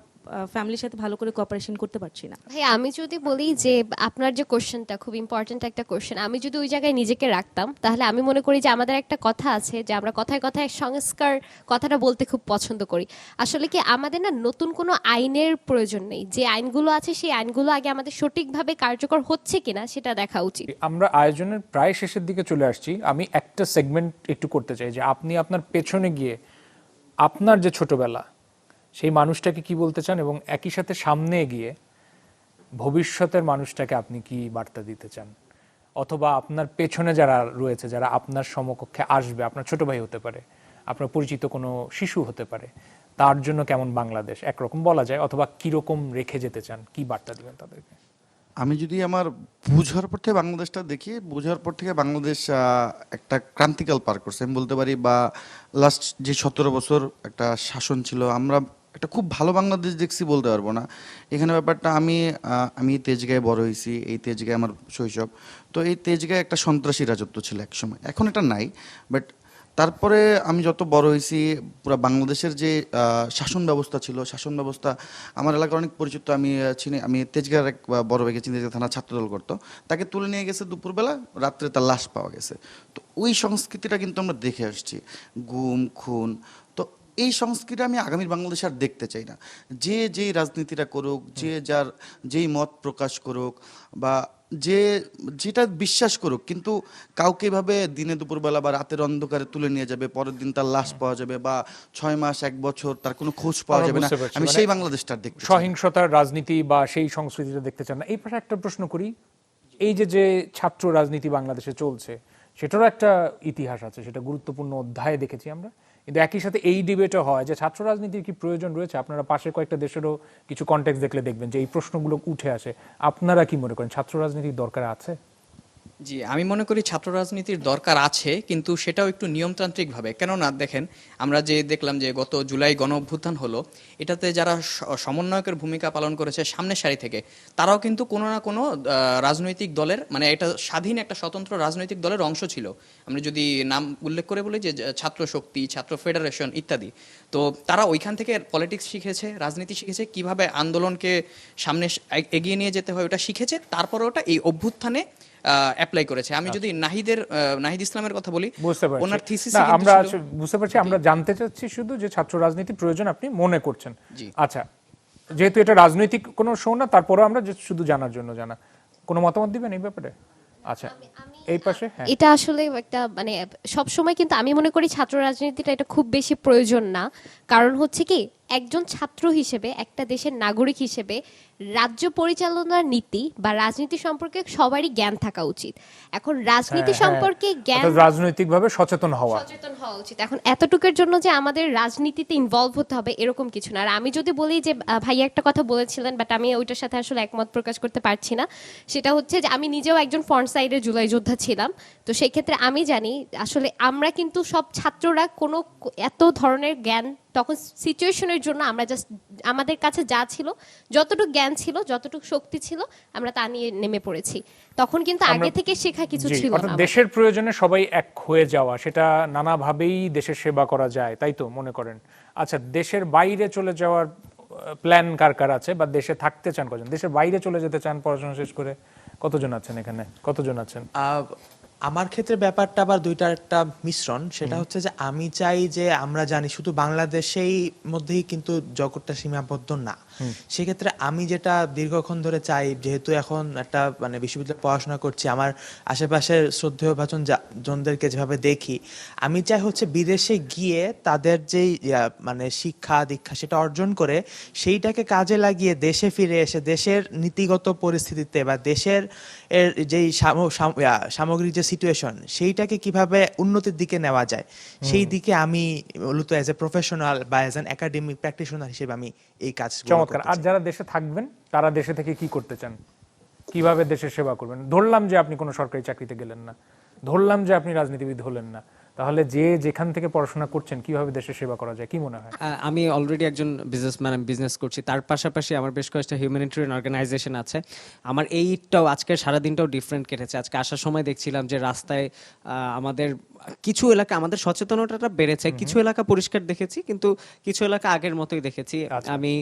S8: ফ্যামিলির সাথে ভালো করে কোঅপারেশন করতে পারছি না।
S5: ভাই, আমি যদি বলি যে আপনার যে কোশ্চেনটা খুব ইম্পর্ট্যান্ট একটা কোশ্চেন, আমি যদি ওই জায়গায় নিজেকে রাখতাম, তাহলে আমি মনে করি যে আমাদের একটা কথা আছে যে আমরা কথায় কথায় সংস্কার কথাটা বলতে খুব পছন্দ করি। আসলে কি আমাদের না নতুন কোনো আইনের প্রয়োজন নেই, যে আইনগুলো আছে সেই আইনগুলো আগে আমাদের সঠিকভাবে কার্যকর হচ্ছে কিনা সেটা দেখা উচিত।
S1: আমরা আয়োজনের প্রায় শেষের দিকে চলে আসছি। আমি একটা সেগমেন্ট একটু করতে চাই, যে আপনি আপনার পেছনে গিয়ে আপনার যে ছোটবেলা সেই মানুষটাকে কি বলতে চান, এবং একই সাথে সামনে গিয়ে ভবিষ্যতের মানুষটাকে আপনি কি বার্তা দিতে চান, অথবা আপনার পেছনে যারা রয়েছে, যারা আপনার সমকক্ষে আসবে, আপনার ছোট ভাই হতে পারে, আপনার পরিচিত কোনো শিশু হতে পারে, তার জন্য কেমন বাংলাদেশ একরকম বলা যায়, অথবা কিরকম রেখে যেতে চান, কি বার্তা দিবেন তাদেরকে?
S3: আমি যদি আমার বুঝার পর থেকে বাংলাদেশটা দেখি, বুঝার পর থেকে বাংলাদেশ একটা ক্রান্তিকাল পার করছে আমি বলতে পারি, বা লাস্ট যে 17 বছর একটা শাসন ছিল, আমরা একটা খুব ভালো বাংলাদেশ দেখছি বলতে পারবো না। এখানে ব্যাপারটা আমি তেজগাঁয়ে বড় হয়েছি, এই তেজগাঁয়ে আমার শৈশব, তো এই তেজগাঁয়ে একটা সন্ত্রাসী রাজত্ব ছিল এক সময়, এখন এটা নাই। বাট তারপরে আমি যত বড় হয়েছি, পুরো বাংলাদেশের যে শাসন ব্যবস্থা ছিল, শাসন ব্যবস্থা আমার এলাকার অনেক পরিচিত। আমি তেজগাঁর এক বড় ভাইকে চিনি, তেজগাঁ থানা ছাত্রদল করতো, তাকে তুলে নিয়ে গেছে দুপুরবেলা, রাত্রে তার লাশ পাওয়া গেছে। তো ওই সংস্কৃতিটা কিন্তু আমরা দেখে আসছি, গুম খুন। তো এই সংস্কৃতি আমি আগামীর বাংলাদেশে আর দেখতে চাই না। যে যেই রাজনীতিটা করুক, যেই মত প্রকাশ করুক, বা যেটা বিশ্বাস করুক, কিন্তু কাউকে এভাবে দিনে দুপুরবেলা বা রাতের অন্ধকারে তুলে নিয়ে যাবে, পরের দিন তার লাশ পাওয়া যাবে, বা 6 মাস 1 বছর তার কোনো খোঁজ পাওয়া যাবে না,
S1: বুঝতে পারছি,
S3: আমি
S1: মানে
S3: সেই বাংলাদেশটা আর দেখতে চাই না।
S1: সহিংসতার রাজনীতি বা সেই সংস্কৃতিটা দেখতে চান না। এই পাশে একটা প্রশ্ন করি, এই যে ছাত্র রাজনীতি বাংলাদেশে চলছে, সেটারও একটা ইতিহাস আছে, সেটা গুরুত্বপূর্ণ অধ্যায়ে দেখেছি আমরা, কিন্তু একই সাথে এই ডিবেটও হয় যে ছাত্র রাজনীতির কি প্রয়োজন রয়েছে। আপনারা পাশের কয়েকটা দেশেরও কিছু কনটেক্সট দেখলে দেখবেন যে এই প্রশ্নগুলো উঠে আসে। আপনারা কি মনে করেন, ছাত্র রাজনীতির দরকার আছে?
S2: জি, আমি মনে করি ছাত্র রাজনীতির দরকার আছে, কিন্তু সেটাও একটু নিয়মতান্ত্রিকভাবে। কেননা দেখেন, আমরা যে দেখলাম যে গত জুলাই গণ অভ্যুত্থান হলো, এটাতে যারা সমন্বয়কের ভূমিকা পালন করেছে সামনের সারি থেকে, তারাও কিন্তু কোনো না কোনো রাজনৈতিক দলের, মানে এটা স্বাধীন একটা স্বতন্ত্র রাজনৈতিক দলের অংশ ছিল। আমরা যদি নাম উল্লেখ করে বলি যে ছাত্র শক্তি, ছাত্র ফেডারেশন ইত্যাদি, তো তারা ওইখান থেকে পলিটিক্স শিখেছে, রাজনীতি শিখেছে, কিভাবে আন্দোলনকে সামনে এগিয়ে নিয়ে যেতে হয় ওটা শিখেছে, তারপরে ওটা এই অভ্যুত্থানে অ্যাপ্লাই করেছে। আমি যদি নাহিদ ইসলামের কথা বলি,
S1: বুঝতে পারছি,
S2: ওনার থিসিস
S1: না, আমরা বুঝতে পারছি, আমরা জানতে চাচ্ছি শুধু যে ছাত্র রাজনীতি প্রয়োজন আপনি মনে করছেন।
S2: জি।
S1: আচ্ছা, যেহেতু এটা রাজনৈতিক কোনো শো না, তারপরেও আমরা শুধু জানার জন্য জানা, কোনো মতামত দিবেন এই ব্যাপারে? আচ্ছা, এই পাশে। হ্যাঁ,
S5: এটা আসলে একটা মানে সব সময় কিন্তু আমি মনে করি ছাত্র রাজনীতিটা এটা খুব বেশি প্রয়োজন না। কারণ হচ্ছে কি, একজন ছাত্র হিসেবে, একটা দেশের নাগরিক হিসেবে রাজ্য পরিচালনার নীতি বা রাজনীতি সম্পর্কে সবারই জ্ঞান থাকা উচিত। এখন রাজনীতি সম্পর্কে জ্ঞান,
S1: রাজনৈতিকভাবে সচেতন হওয়া
S5: উচিত। এখন এতটুকুর জন্য যে আমাদের রাজনীতিতে ইনভলভ হতে হবে এরকম কিছু না। আর আমি যদি বলি যে ভাইয়া একটা কথা বলেছিলেন, বাট আমি ওইটার সাথে আসলে একমত প্রকাশ করতে পারছি না। সেটা হচ্ছে যে আমি নিজেও একজন ফ্রন্ট সাইডের জুলাই যোদ্ধা ছিলাম, তো সেই ক্ষেত্রে আমি জানি আসলে আমরা কিন্তু সব ছাত্ররা কোনো এত ধরনের জ্ঞান তখন সিচুয়েশনের জন্য আমরা জাস্ট আমাদের কাছে যা ছিল, যতটুকু জ্ঞান ছিল, যতটুকু শক্তি ছিল, আমরা তা নিয়ে নেমে পড়েছি। তখন কিন্তু আগে থেকে শেখা কিছু ছিল না।
S1: দেশের প্রয়োজনে সবাই এক হয়ে যাওয়া, সেটা নানাভাবেই দেশের সেবা করা যায়, তাই তো মনে করেন? আচ্ছা, দেশের বাইরে চলে যাওয়ার প্ল্যান কার কার আছে, বা দেশে থাকতে চান কজন? দেশের বাইরে চলে যেতে চান পড়াশোনা শেষ করে কতজন আছেন এখানে? কতজন আছেন?
S4: আমার ক্ষেত্রে ব্যাপারটা আবার দুইটার একটা মিশ্রণ। সেটা হচ্ছে যে আমি চাই যে, আমরা জানি শুধু বাংলাদেশেই মধ্যেই কিন্তু জগৎটা সীমাবদ্ধ না। সেক্ষেত্রে আমি যেটা দীর্ঘক্ষণ ধরে চাই, যেহেতু এখন একটা মানে বিশ্ববিদ্যালয়ে পড়াশোনা করছি, আমার আশেপাশের শ্রদ্ধেয় ভাজন জনদেরকে যেভাবে দেখি, আমি চাই হচ্ছে বিদেশে গিয়ে তাদের যেই মানে শিক্ষা দীক্ষা সেটা অর্জন করে সেইটাকে কাজে লাগিয়ে দেশে ফিরে এসে দেশের নীতিগত পরিস্থিতিতে বা দেশের যেই সামগ্রিক যে সিচুয়েশন, সেইটাকে কিভাবে উন্নতির দিকে নেওয়া যায়, সেই দিকে আমি মূলত অ্যাজ এ প্রফেশনাল বা অ্যাজ অ্যান একাডেমিক প্র্যাকটিশনার হিসেবে আমি এই কাজ।
S1: চমৎকার। আর যারা দেশে থাকবেন, তারা দেশে থেকে কি করতে চান, কিভাবে দেশের সেবা করবেন? ধরলাম যে আপনি কোনো সরকারি চাকরিতে গেলেন না, ধরলাম যে আপনি রাজনীতিবিদ হলেন না, তাহলে যেখান থেকে পড়াশোনা করছেন কিভাবে দেশের সেবা করা যায়, কি মনে হয়?
S9: আমি অলরেডি একজন বিজনেসম্যান, আমি বিজনেস করছি, তার পাশাপাশি আমার বেশ কয়েকটা হিউম্যানিটেরিয়ান অর্গানাইজেশন আছে। আমার এইটাও আজকের সারাদিনটাও ডিফারেন্ট কেটেছে। আজকে আসার সময় দেখছিলাম যে রাস্তায় আমাদের কিছু এলাকা, আমাদের সচেতনতাটা বেড়েছে, কিছু এলাকা পরিষ্কার দেখেছি, কিন্তু কিছু এলাকা আগের মতোই দেখেছি। আমি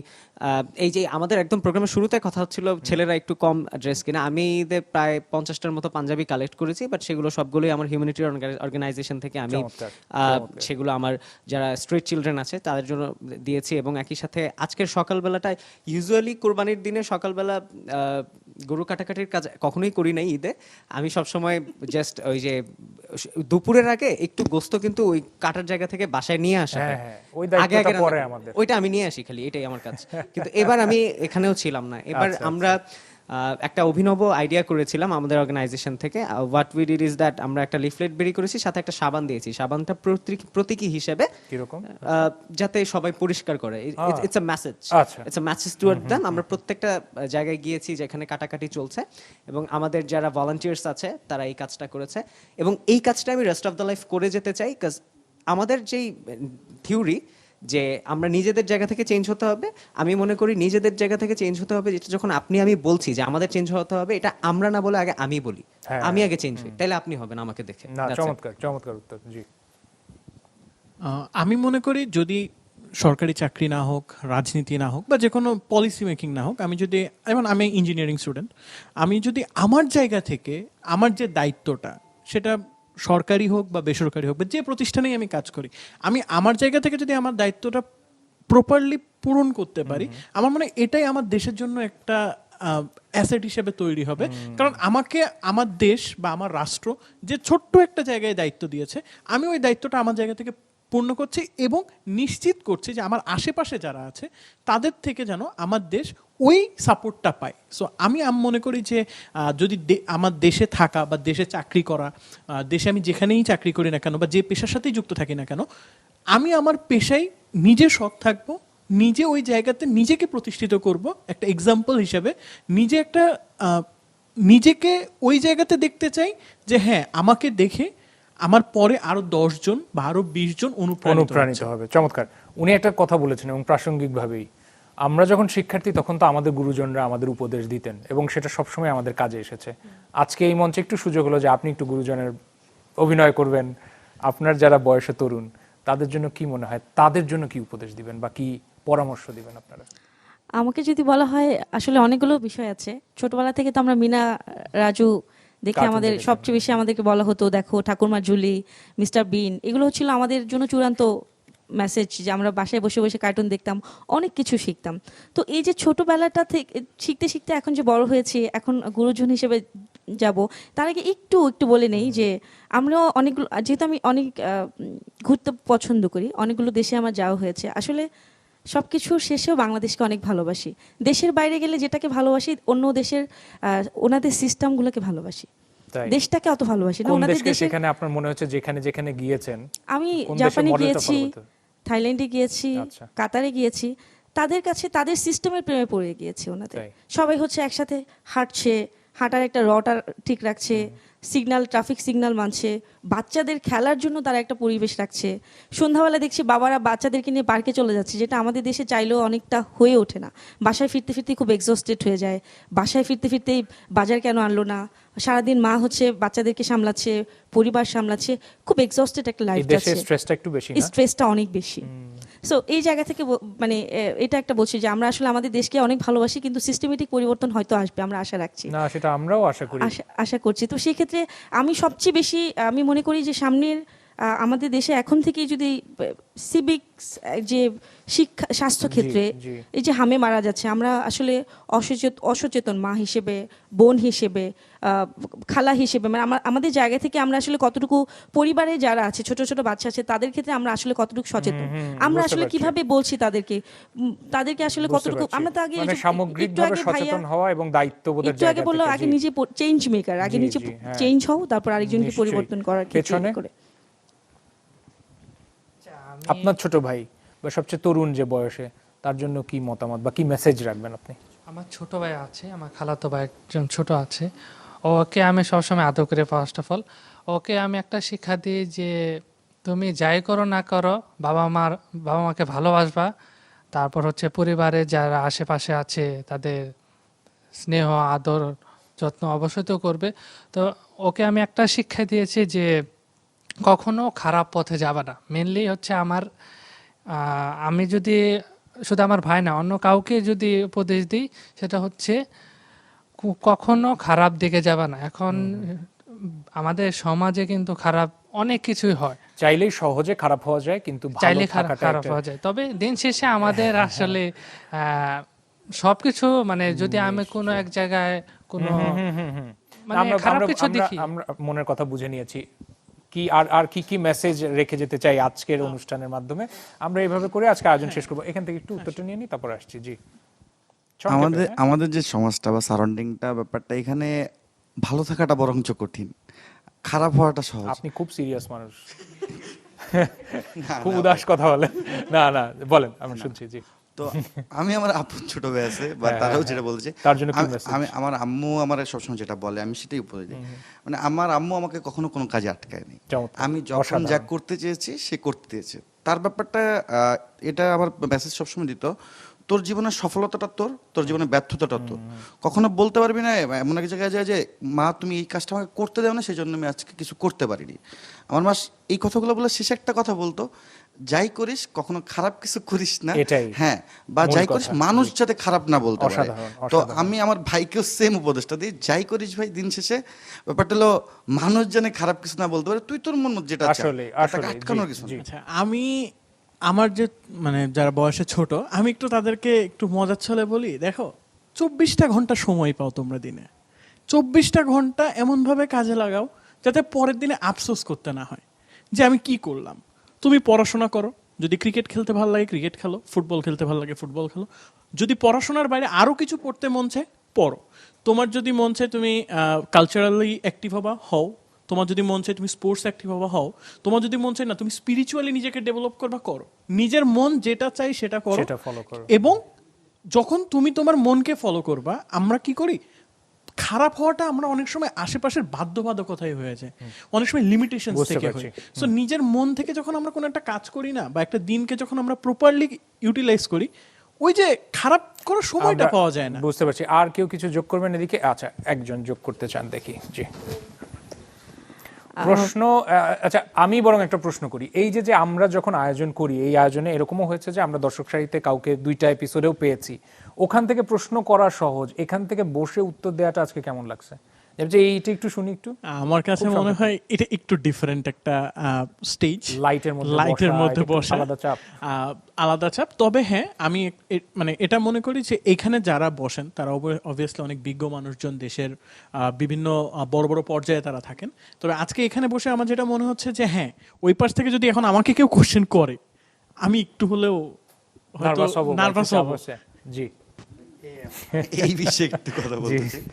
S9: এই যে আমাদের একদম প্রোগ্রামের শুরুতে কথা হচ্ছিল ছেলেরা একটু কম ড্রেস কিনা, আমি ঈদে প্রায় 50টার মতো পাঞ্জাবি কালেক্ট করেছি, বাট সেগুলো সবগুলোই আমার হিউম্যানিটেরিয়ান অর্গানাইজেশন থেকে আমি সেগুলো আমার যারা স্ট্রিট চিলড্রেন আছে তাদের জন্য দিয়েছি। এবং একই সাথে আজকের সকালবেলাটায়, ইউজুয়ালি কোরবানির দিনে সকালবেলা গরু কাটাকাটির কাজ কখনোই করি নাই ঈদে। আমি সবসময় জাস্ট ওই যে দুপুরের আগে একটু গোস্ত কিন্তু ওই কাটার জায়গা থেকে বাসায় নিয়ে আসা হয়। ওইটা আমি নিয়ে আসি খালি, এটাই আমার কাজ। কিন্তু এবার আমি এখানেও ছিলাম না। এবার আমরা একটা অভিনব আইডিয়া করেছিলাম আমাদের অর্গানাইজেশন থেকে। What we did is that আমরা একটা লিফলেট বেরি করেছি, সাথে একটা সাবান দিয়েছি। সাবানটা প্রতীকী হিসেবে
S1: কিরকম?
S9: যাতে সবাই পরিষ্কার করে। ইটস আ মেসেজ,
S1: আচ্ছা।
S9: It's a message toward them. আমরা প্রত্যেকটা জায়গায় গিয়েছি যেখানে কাটাকাটি চলছে, এবং আমাদের যারা ভলান্টিয়ার্স আছে তারা এই কাজটা করেছে, এবং এই কাজটা আমি রেস্ট অফ দ্য লাইফ করে যেতে চাই। কাজ আমাদের যেই থিওরি যে আমরা নিজেদের জায়গা থেকে চেঞ্জ হতে হবে, আমি মনে করি নিজেদের জায়গা থেকে চেঞ্জ হতে হবে যেটা যখন আমি বলছি যে আমাদের চেঞ্জ হতে হবে, এটা আমরা না বলে আগে আমি বলি,
S1: হ্যাঁ।
S9: আমি আগে চেঞ্জ হই, তাহলে আপনি হবেন আমাকে দেখে।
S1: না,
S9: That's it.
S1: চমৎকার চমৎকার উত্তর। জি,
S6: আমি মনে করি যদি সরকারি চাকরি না হোক, রাজনীতি না হোক, বা যে কোনো পলিসি মেকিং না হোক, আমি যদি, যেমন আমি ইঞ্জিনিয়ারিং স্টুডেন্ট, আমি যদি আমার জায়গা থেকে আমার যে দায়িত্বটা, সেটা সরকারি হোক বা বেসরকারি হোক বা যে প্রতিষ্ঠানেই আমি কাজ করি, আমি আমার জায়গা থেকে যদি আমার দায়িত্বটা প্রপারলি পূরণ করতে পারি, আমার মনে হয় এটাই আমার দেশের জন্য একটা অ্যাসেট হিসেবে তৈরি হবে। কারণ আমাকে আমার দেশ বা আমার রাষ্ট্র যে ছোট্ট একটা জায়গায় দায়িত্ব দিয়েছে, আমি ওই দায়িত্বটা আমার জায়গা থেকে পূর্ণ করছি এবং নিশ্চিত করছি যে আমার আশেপাশে যারা আছে তাদের থেকে যেন আমার দেশ ওই সাপোর্টটা পায়। সো আমি মনে করি যে যদি আমার দেশে থাকা বা দেশে চাকরি করা, দেশে আমি যেখানেই চাকরি করি না কেন বা যে পেশার সাথেই যুক্ত থাকি না কেন, আমি আমার পেশায় নিজে সৎ থাকবো, নিজে ওই জায়গাতে নিজেকে প্রতিষ্ঠিত করব একটা এক্সাম্পল হিসেবে, নিজেকে ওই জায়গাতে দেখতে চাই যে হ্যাঁ, আমাকে দেখে আমার পরে আরো 10 জন বা আরো 20 জন
S1: অনুপ্রাণিত হবে। চমৎকার। উনি একটা কথা বলেছেন এবং প্রাসঙ্গিকভাবেই, আমরা যখন শিক্ষার্থী তখন তো আমাদের গুরুজনরা আমাদের উপদেশ দিতেন এবং সেটা সবসময় আমাদের কাজে এসেছে। আজকে এই মঞ্চে একটু সুযোগ হলো যে আপনি একটু গুরুজনের অভিনয় করবেন, আপনার যারা বয়সে তরুণ তাদের জন্য কি মনে হয়, তাদের জন্য কি উপদেশ দিবেন বা কি পরামর্শ দিবেন আপনারা?
S8: আমাকে যদি বলা হয়, আসলে অনেকগুলো বিষয় আছে। ছোটবেলা থেকে তো আমরা মিনা রাজু দেখে
S1: কার্টুন
S8: আমাদের
S1: দেখেছেন।
S8: সবচেয়ে বেশি আমাদেরকে বলা হতো দেখো ঠাকুরমা ঝুলি, মিস্টার বিন, এগুলো ছিল আমাদের জন্য চূড়ান্ত মেসেজ, যে আমরা বাসায় বসে বসে কার্টুন দেখতাম, অনেক কিছু শিখতাম। তো এই যে ছোটবেলাটা থেকে শিখতে শিখতে এখন যে বড় হয়েছি, এখন গুরুজন হিসেবে যাব, তার আগে একটু বলে নেই যে আমরাও অনেকগুলো, যেহেতু আমি অনেক ঘুরতে পছন্দ করি, অনেকগুলো দেশে আমার যাওয়া হয়েছে। আসলে সবকিছুর শেষেও বাংলাদেশকে অনেক ভালোবাসি। দেশের বাইরে গেলে যেটাকে ভালোবাসি, অন্য দেশের ওনাদের সিস্টেমগুলোকে ভালোবাসি,
S1: তাই?
S8: দেশটাকে অত ভালোবাসি না।
S1: কোন
S8: ওনাদের
S1: দেশকে
S8: দেশের,
S1: সেখানে আপনার মনে হচ্ছে যেখানে যেখানে গিয়েছেন?
S8: আমি
S1: কোন দেশের
S8: জাপানে
S1: মডেলটা
S8: গিয়েছি,
S1: follow করতে?
S8: থাইল্যান্ডে গিয়েছি,
S1: আচ্ছা।
S8: কাতারে গিয়েছি, তাদের কাছে তাদের সিস্টেমের প্রেমে পড়ে গিয়েছি ওনাদের।
S1: তাই।
S8: সবাই হচ্ছে একসাথে হাঁটছে, হাঁটার একটা রটা ঠিক রাখছে, সিগন্যাল, ট্রাফিক সিগন্যাল মানছে, বাচ্চাদের খেলার জন্য তারা একটা পরিবেশ রাখছে। সন্ধ্যাবেলা দেখছি বাবারা বাচ্চাদেরকে নিয়ে পার্কে চলে যাচ্ছে, যেটা আমাদের দেশে চাইলেও অনেকটা হয়ে ওঠে না। বাসায় ফিরতে ফিরতে খুব এক্সস্টেড হয়ে যায়, বাসায় ফিরতে ফিরতেই বাজার কেন আনলো না, সারাদিন মা হচ্ছে বাচ্চাদেরকে সামলাচ্ছে, পরিবার সামলাচ্ছে, খুব এক্সস্টেড একটা লাইফ
S1: এই দেশে
S8: যাচ্ছে,
S1: স্ট্রেসটা একটু বেশি না?
S8: স্ট্রেসটা অনেক বেশি। সো এই জায়গা থেকে মানে এটা একটা বলছি যে আমরা আসলে আমাদের দেশকে অনেক ভালোবাসি, কিন্তু সিস্টেমেটিক পরিবর্তন হয়তো আসবে, আমরা আশা রাখছি,
S1: না, সেটা আমরাও আশা করি।
S8: আশা করছি। তো সেই ক্ষেত্রে আমি সবচেয়ে বেশি আমি মনে করি যে সামনের আমাদের দেশে এখন থেকেই যদি সিভিক্স, যে শিক্ষা, স্বাস্থ্য ক্ষেত্রে
S1: জি।
S8: এই যে হামে মারা যাচ্ছে, আমরা আসলে অসচেতন মা হিসেবে, বোন হিসেবে, খালা হিসেবে, মানে আমাদের জায়গা থেকে আমরা আসলে কতটুকু, পরিবারে যারা আছে ছোট ছোট বাচ্চা আছে তাদের ক্ষেত্রে আমরা আসলে কতটুকু সচেতন, আমরা
S1: বুঝতে
S8: আসলে
S1: পারছি।
S8: কিভাবে বলছি তাদেরকে আসলে
S1: বুঝতে
S8: কতটুকু
S1: পারছি।
S8: আমরা তো আগে
S1: মানে
S8: একটু
S1: সামগ্রিকভাবে
S8: আগে ভাইয়া
S1: সচেতন হওয়া এবং দায়িত্ববোধের
S8: একটু আগে
S1: জায়গা
S8: বললো
S1: থেকে।
S8: আগে
S1: জি।
S8: নিজে চেঞ্জ মেকার, আগে
S1: জি,
S8: নিজে
S1: জি, হ্যাঁ।
S8: চেঞ্জ হও, তারপর আরেকজনকে
S1: নিশ্চয়ই।
S8: পরিবর্তন করার
S1: পেছনে?
S8: করে।
S1: আপনার ছোট ভাই বা সবচেয়ে তরুণ যে বয়সে, তার জন্য কি মতামত বা কি মেসেজ রাখবেন আপনি?
S7: আমার ছোট ভাই আছে, আমার খালাতো ভাই একজন ছোট আছে, ওকে আমি সবসময় আদর করি। ফার্স্ট অফ অল ওকে আমি একটা শিক্ষা দিই যে তুমি যাই করো না করো, বাবা মাকে ভালোবাসবা, তারপর হচ্ছে পরিবারে যারা আশেপাশে আছে তাদের স্নেহ আদর যত্ন অবশ্যই তো করবে। তো ওকে আমি একটা শিক্ষা দিয়েছি যে কখনো খারাপ পথে যাবা না। মেনলি হচ্ছে আমি যদি শুধু আমার ভাই না, অন্য কাউকে যদি উপদেশ দিই, সেটা হচ্ছে কখনো খারাপ দিকে যাবা না। এখন আমাদের সমাজে কিন্তু খারাপ অনেক কিছুই হয়,
S1: চাইলেই সহজে খারাপ হওয়া যায়, কিন্তু ভালো
S7: চাইলে
S1: থাকাটা
S7: খারাপ
S1: একটা-
S7: হওয়া যায়। তবে দিন শেষে আমাদের আসলে সবকিছু, মানে যদি আমি কোনো এক জায়গায় কোনো মানে
S1: আমরা
S7: খারাপ
S1: আমরা-
S7: কিছু
S1: আমরা-
S7: দেখি,
S1: আমরা মনের কথা বুঝে নিয়েছি। কি আর কি মেসেজ রেখে যেতে চাই আজকের অনুষ্ঠানের মাধ্যমে, আমরা এইভাবে করে আজকে আয়োজন শেষ করবো। এখান থেকে একটু উত্তরটা নিয়ে নিই, তারপর আসছি। জি, সংক্ষেপে,
S3: আমাদের
S1: হ্যাঁ?
S3: আমাদের যে সমাজটা বা সারাউন্ডিংটা ব্যাপারটা এখানে ভালো থাকাটা বরঞ্চ কঠিন, খারাপ হওয়াটা সহজ।
S1: আপনি খুব সিরিয়াস মানুষ,
S3: না,
S1: খুব
S3: না,
S1: উদাস কথা বলেন। না না, বলেন, আমি শুনছি। জি,
S3: তো আমি আমার আপন ছোট ভাই আছে বা
S1: হ্যাঁ,
S3: তারাও
S1: হ্যাঁ,
S3: যেটা বলছে,
S1: তার জন্য কি
S3: আমি
S1: message?
S3: আমি- আমার আম্মু আমার সবসময় যেটা বলে আমি সেটাই উপরে দিই। মানে আমার আম্মু আমাকে কখনো কোনো কাজে আটকায়নি।
S1: চমৎকার,
S3: আমি যখন
S1: অসাধারণ।
S3: যা করতে চেয়েছি সে করতে দিয়েছে। তার ব্যাপারটা এটা আমার মেসেজ সবসময় দিত, তোর জীবনের সফলতাটা তোর, তোর জীবনের ব্যর্থতাটা তোর। কখনো বলতে পারবি না এমন এক জায়গায় যায় যে মা তুমি এই কাজটা আমাকে করতে দাও না, সেই জন্য আমি আজকে কিছু করতে পারিনি। আমার মা এই কথাগুলো বলে শেষে একটা কথা বলতো, যাই করিস কখনো খারাপ কিছু করিস না।
S1: এটাই
S3: হ্যাঁ, বা
S1: মূল
S3: যাই
S1: কথা।
S3: করিস মানুষ যাতে খারাপ না বলতে পারে।
S1: অসাধারণ,
S3: তো
S1: অসাধারণ।
S3: আমি আমার ভাইকেও সেম উপদেশটা দিই, যাই করিস ভাই দিন শেষে ব্যাপারটা হলো মানুষ জানে খারাপ কিছু না বলতে পারে, তুই তোর মন মতো যেটা চাস,
S1: আসলে,
S3: তাকে
S1: আসলে,
S3: আটকানোর
S1: জি,
S3: কিছু না।
S1: জি।
S6: আচ্ছা, আমি আমার যে মানে যারা বয়সে ছোট, আমি একটু তাদেরকে একটু মজার ছলে বলি, দেখো 24টা ঘন্টা সময় পাও তোমরা দিনে, 24টা ঘন্টা এমনভাবে কাজে লাগাও যাতে পরের দিনে আফসোস করতে না হয় যে আমি কি করলাম। তুমি পড়াশোনা করো, যদি ক্রিকেট খেলতে ভালো লাগে ক্রিকেট খেলো, ফুটবল খেলতে ভালো লাগে ফুটবল খেলো, যদি পড়াশোনার বাইরে আরও কিছু পড়তে মন চায় পড়ো, তোমার যদি মন চায় তুমি কালচারালি অ্যাক্টিভ হবা হও, তোমার যদি মন চায় তুমি স্পোর্টস অ্যাক্টিভ হবা হও, তোমার যদি মন চায় না তুমি স্পিরিচুয়ালি নিজেকে ডেভেলপ করবা করো, নিজের মন যেটা চাই সেটা করো,
S1: সেটা follow করো।
S6: এবং যখন তুমি তোমার মনকে ফলো করবা, আমরা কি করি খারাপ হওয়াটা আমরা অনেক সময় আশেপাশের বাধ্যবাধকতাই হয়ে যায়, অনেক সময় লিমিটেশন
S1: বুঝতে
S6: থেকে
S1: পারছি।
S6: হয়। সো নিজের মন থেকে যখন আমরা কোনো একটা কাজ করি না, বা একটা দিনকে যখন আমরা প্রপারলি ইউটিলাইজ করি, ওই যে খারাপ করার সময়টা
S1: আমরা
S6: পাওয়া যায় না।
S1: বুঝতে পারছি। আর কেউ কিছু যোগ করবেন এদিকে? আচ্ছা, একজন যোগ করতে চান দেখি। জি, প্রশ্ন। আচ্ছা, আমি বরং একটা প্রশ্ন করি। এই যে যে আমরা যখন আয়োজন করি, এই আয়োজনে এরকমও হয়েছে যে আমরা দর্শক সারিতে কাউকে 2টা এপিসোডেও পেয়েছি, ওখান থেকে প্রশ্ন করা সহজ, এখান থেকে বসে উত্তর দেওয়াটা আজকে কেমন লাগছে? যে এইটা একটু শুনি একটু।
S6: আমার কাছে মনে হয় এটা একটু ডিফারেন্ট একটা স্টেজ,
S1: লাইটের মধ্যে
S6: লাইটের
S1: বসা,
S6: মধ্যে
S1: এটা একটু
S6: বসা,
S1: আলাদা চাপ।
S6: আলাদা চাপ। তবে হ্যাঁ, আমি মানে এটা মনে করি যে এখানে যারা বসেন তারা অবভিয়াসলি অনেক বিজ্ঞ মানুষজন, দেশের বিভিন্ন বড় বড় পর্যায়ে তারা থাকেন। তবে আজকে এখানে বসে আমার যেটা মনে হচ্ছে যে হ্যাঁ, ওই পাশ থেকে যদি এখন আমাকে কেউ কোশ্চেন করে, আমি একটু হলেও হয়তো নার্ভাস হব।
S1: জি,
S3: এই বিষয়ে একটু কথা বলতে চাই।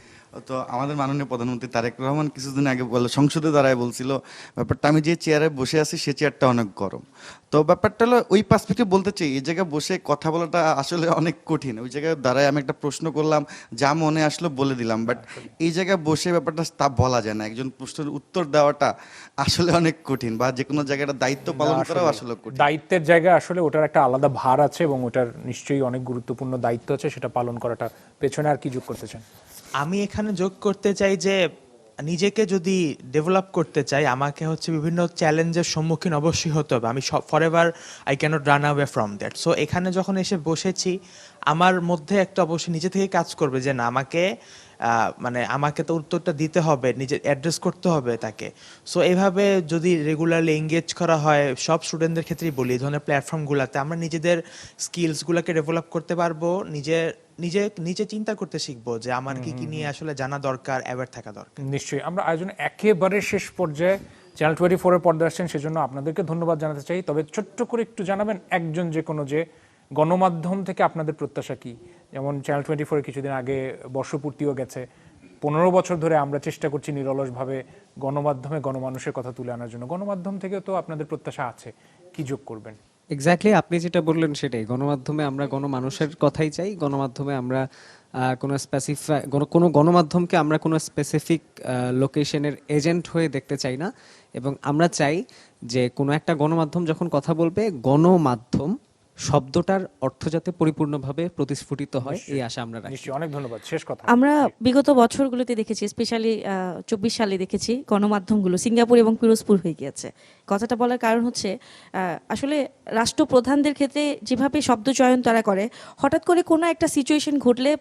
S3: তো আমাদের মাননীয় প্রধানমন্ত্রী তারেক রহমান কিছুদিন আগে বললো, সংসদে দাঁড়ায় বলছিল ব্যাপারটা, আমি যে চেয়ারে বসে আছি সে চেয়ারটা অনেক গরম। তো ব্যাপারটা হলো ওই পার্সপেক্টিভ বলতে চাই, এই জায়গায় বসে কথা বলাটা আসলে অনেক কঠিন। ওই জায়গায় দাঁড়ায় আমি একটা প্রশ্ন করলাম, যা মনে আসলো বলে দিলাম, বাট এই জায়গায় বসে ব্যাপারটা তা বলা যায় না। একজন প্রশ্নের উত্তর দেওয়াটা আসলে অনেক কঠিন, বা যে কোনো জায়গায় দায়িত্ব পালন করাও আসলে কঠিন।
S1: দায়িত্বের জায়গায় আসলে ওটার একটা আলাদা ভার আছে এবং ওটার নিশ্চয়ই অনেক গুরুত্বপূর্ণ দায়িত্ব আছে, সেটা পালন করাটা। পেছনে আর কি যোগ করতে চান?
S4: আমি এখানে যোগ করতে চাই যে নিজেকে যদি ডেভেলপ করতে চাই, আমাকে হচ্ছে বিভিন্ন চ্যালেঞ্জের সম্মুখীন অবশ্যই হতে হবে। আমি forever I cannot run away from that. So এখানে যখন এসে বসেছি, আমার মধ্যে একটা অবশ্যই নিজে থেকে কাজ করবে যে না, মানে আমাকে তো উত্তরটা দিতে হবে, নিজে অ্যাড্রেস করতে হবে তাকে। সো এইভাবে যদি রেগুলারলি এঙ্গেজ করা হয়, সব স্টুডেন্টদের ক্ষেত্রেই বলি, এই ধরনের প্ল্যাটফর্মগুলোতে আমরা নিজেদের স্কিলসগুলোকে ডেভেলপ করতে পারবো, নিজে নিজে চিন্তা করতে শিখবো যে আমার কি কি নিয়ে আসলে জানা দরকার, অ্যাওয়্যার থাকা দরকার।
S1: নিশ্চয়ই। আমরা আয়োজন একেবারে শেষ পর্যায়ে, চ্যানেল 24 এর পর্দায় আসছেন, সেজন্য আপনাদেরকে ধন্যবাদ জানাতে চাই। তবে ছোট্ট করে একটু জানাবেন একজন যে কোনো, যে গণমাধ্যম থেকে আপনাদের প্রত্যাশা কি? যেমন চ্যানেল 24 কিছুদিন আগে বর্ষপূর্তিও গেছে, 15 বছর ধরে আমরা চেষ্টা করছি নিরলসভাবে গণমাধ্যমে গণমানুষের কথা তুলে আনার জন্য। গণমাধ্যম থেকেও তো আপনাদের প্রত্যাশা আছে, কি যোগ করবেন?
S9: এক্স্যাক্টলি আপনি যেটা বললেন সেটাই, গণমাধ্যমে আমরা গণমানুষের কথাই চাই। গণমাধ্যমে আমরা কোনো স্পেসিফাই কোনো গণমাধ্যমকে আমরা কোনো স্পেসিফিক লোকেশনের এজেন্ট হয়ে দেখতে চাই না, এবং আমরা চাই যে কোনো একটা গণমাধ্যম যখন কথা বলবে, গণমাধ্যম শব্দটার অর্থ যাতে পরিপূর্ণভাবে প্রতিস্ফুটিত হয়, এই আশা আমরা রাখি।
S1: নিশ্চয়ই, অনেক ধন্যবাদ। শেষ কথা।
S8: আমরা বিগত বছরগুলোতে দেখেছি, স্পেশালি 24 সালে দেখেছি গণমাধ্যমগুলো সিঙ্গাপুর এবং পিরোজপুর হয়ে গিয়েছে। কথাটা বলার কারণ হচ্ছে আসলে রাষ্ট্রপ্রধানদের ক্ষেত্রে যেভাবে শব্দ চয়ন তারা করে, হঠাৎ করে কোনো একটা সিচুয়েশন ঘটলে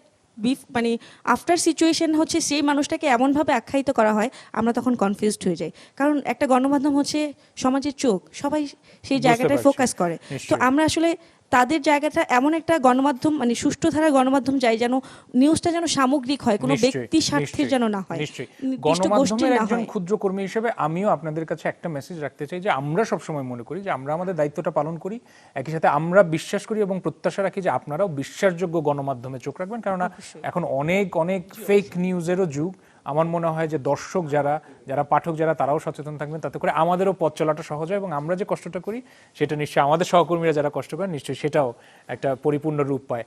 S8: মানে আফটার সিচুয়েশন হচ্ছে সেই মানুষটাকে এমনভাবে আখ্যায়িত করা হয়, আমরা তখন কনফিউজড হয়ে যাই। কারণ একটা গণমাধ্যম হচ্ছে সমাজের চোখ, সবাই সেই জায়গাটায়
S1: পারছি।
S8: ফোকাস করে। তো
S1: নিশ্চয়ই।
S8: আমরা আসলে তাদের জায়গাটা এমন একটা গণমাধ্যম মানে সুষ্ঠু ধারার গণমাধ্যম চাই যেন নিউজটা যেন সামগ্রিক হয়, কোনো
S1: নিশ্চয়ই,
S8: ব্যক্তি স্বার্থের
S1: নিশ্চয়ই,
S8: যেন না হয়,
S1: নিশ্চয়ই।
S8: নির্দিষ্ট গোষ্ঠীর
S1: গণমাধ্যমের
S8: না
S1: একজন
S8: হয়।
S1: ক্ষুদ্র কর্মী হিসেবে আমিও আপনাদের কাছে একটা মেসেজ রাখতে চাই যে আমরা সবসময় মনে করি যে আমরা আমাদের দায়িত্বটা পালন করি, একই সাথে আমরা বিশ্বাস করি এবং প্রত্যাশা রাখি যে আপনারাও বিশ্বাসযোগ্য গণমাধ্যমে চোখ রাখবেন, কেননা এখন অনেক অনেক ফেক নিউজেরও যুগ। আমার মনে হয় যে দর্শক যারা পাঠক যারা তারাও সচেতন থাকবেন, তাতে করে আমাদেরও পথ চলাটা সহজ হয় এবং আমরা যে কষ্টটা করি সেটা নিশ্চয়ই আমাদের সহকর্মীরা যারা কষ্ট করেন নিশ্চয়ই সেটাও একটা পরিপূর্ণ রূপ পায়।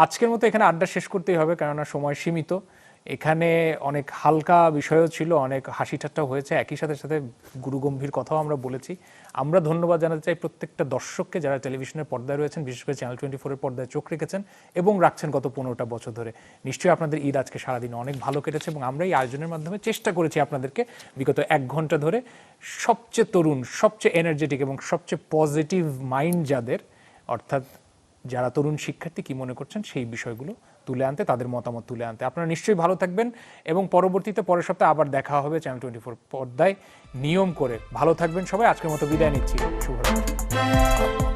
S1: আজকের মতো এখানে আড্ডা শেষ করতেই হবে, কেননা সময় সীমিত। এখানে অনেক হালকা বিষয়ও ছিল, অনেক হাসি ঠাট্টাও হয়েছে, একই সাথে সাথে গুরুগম্ভীর কথাও আমরা বলেছি। আমরা ধন্যবাদ জানাতে চাই প্রত্যেকটা দর্শককে যারা টেলিভিশনের পর্দায় রয়েছেন, বিশেষ করে চ্যানেল 24-এর পর্দায় চোখ রেখেছেন এবং রাখছেন গত 15টা বছর ধরে। নিশ্চয়ই আপনাদের ঈদ আজকে সারাদিন অনেক ভালো কেটেছে এবং আমরা এই আয়োজনের মাধ্যমে চেষ্টা করেছি আপনাদেরকে বিগত 1 ঘন্টা ধরে সবচেয়ে তরুণ, সবচেয়ে এনার্জেটিক এবং সবচেয়ে পজিটিভ মাইন্ড যাদের, অর্থাৎ যারা তরুণ শিক্ষার্থী কি মনে করছেন সেই বিষয়গুলো তুলে আনতে, তাদের মতামত তুলে আনতে। আপনারা নিশ্চয়ই ভালো থাকবেন এবং পরবর্তীতে পরের সপ্তাহে আবার দেখা হবে চ্যানেল 24 পর্দায় নিয়ম করে। ভালো থাকবেন সবাই। আজকের মতো বিদায় নিচ্ছি। শুভরাত্রি।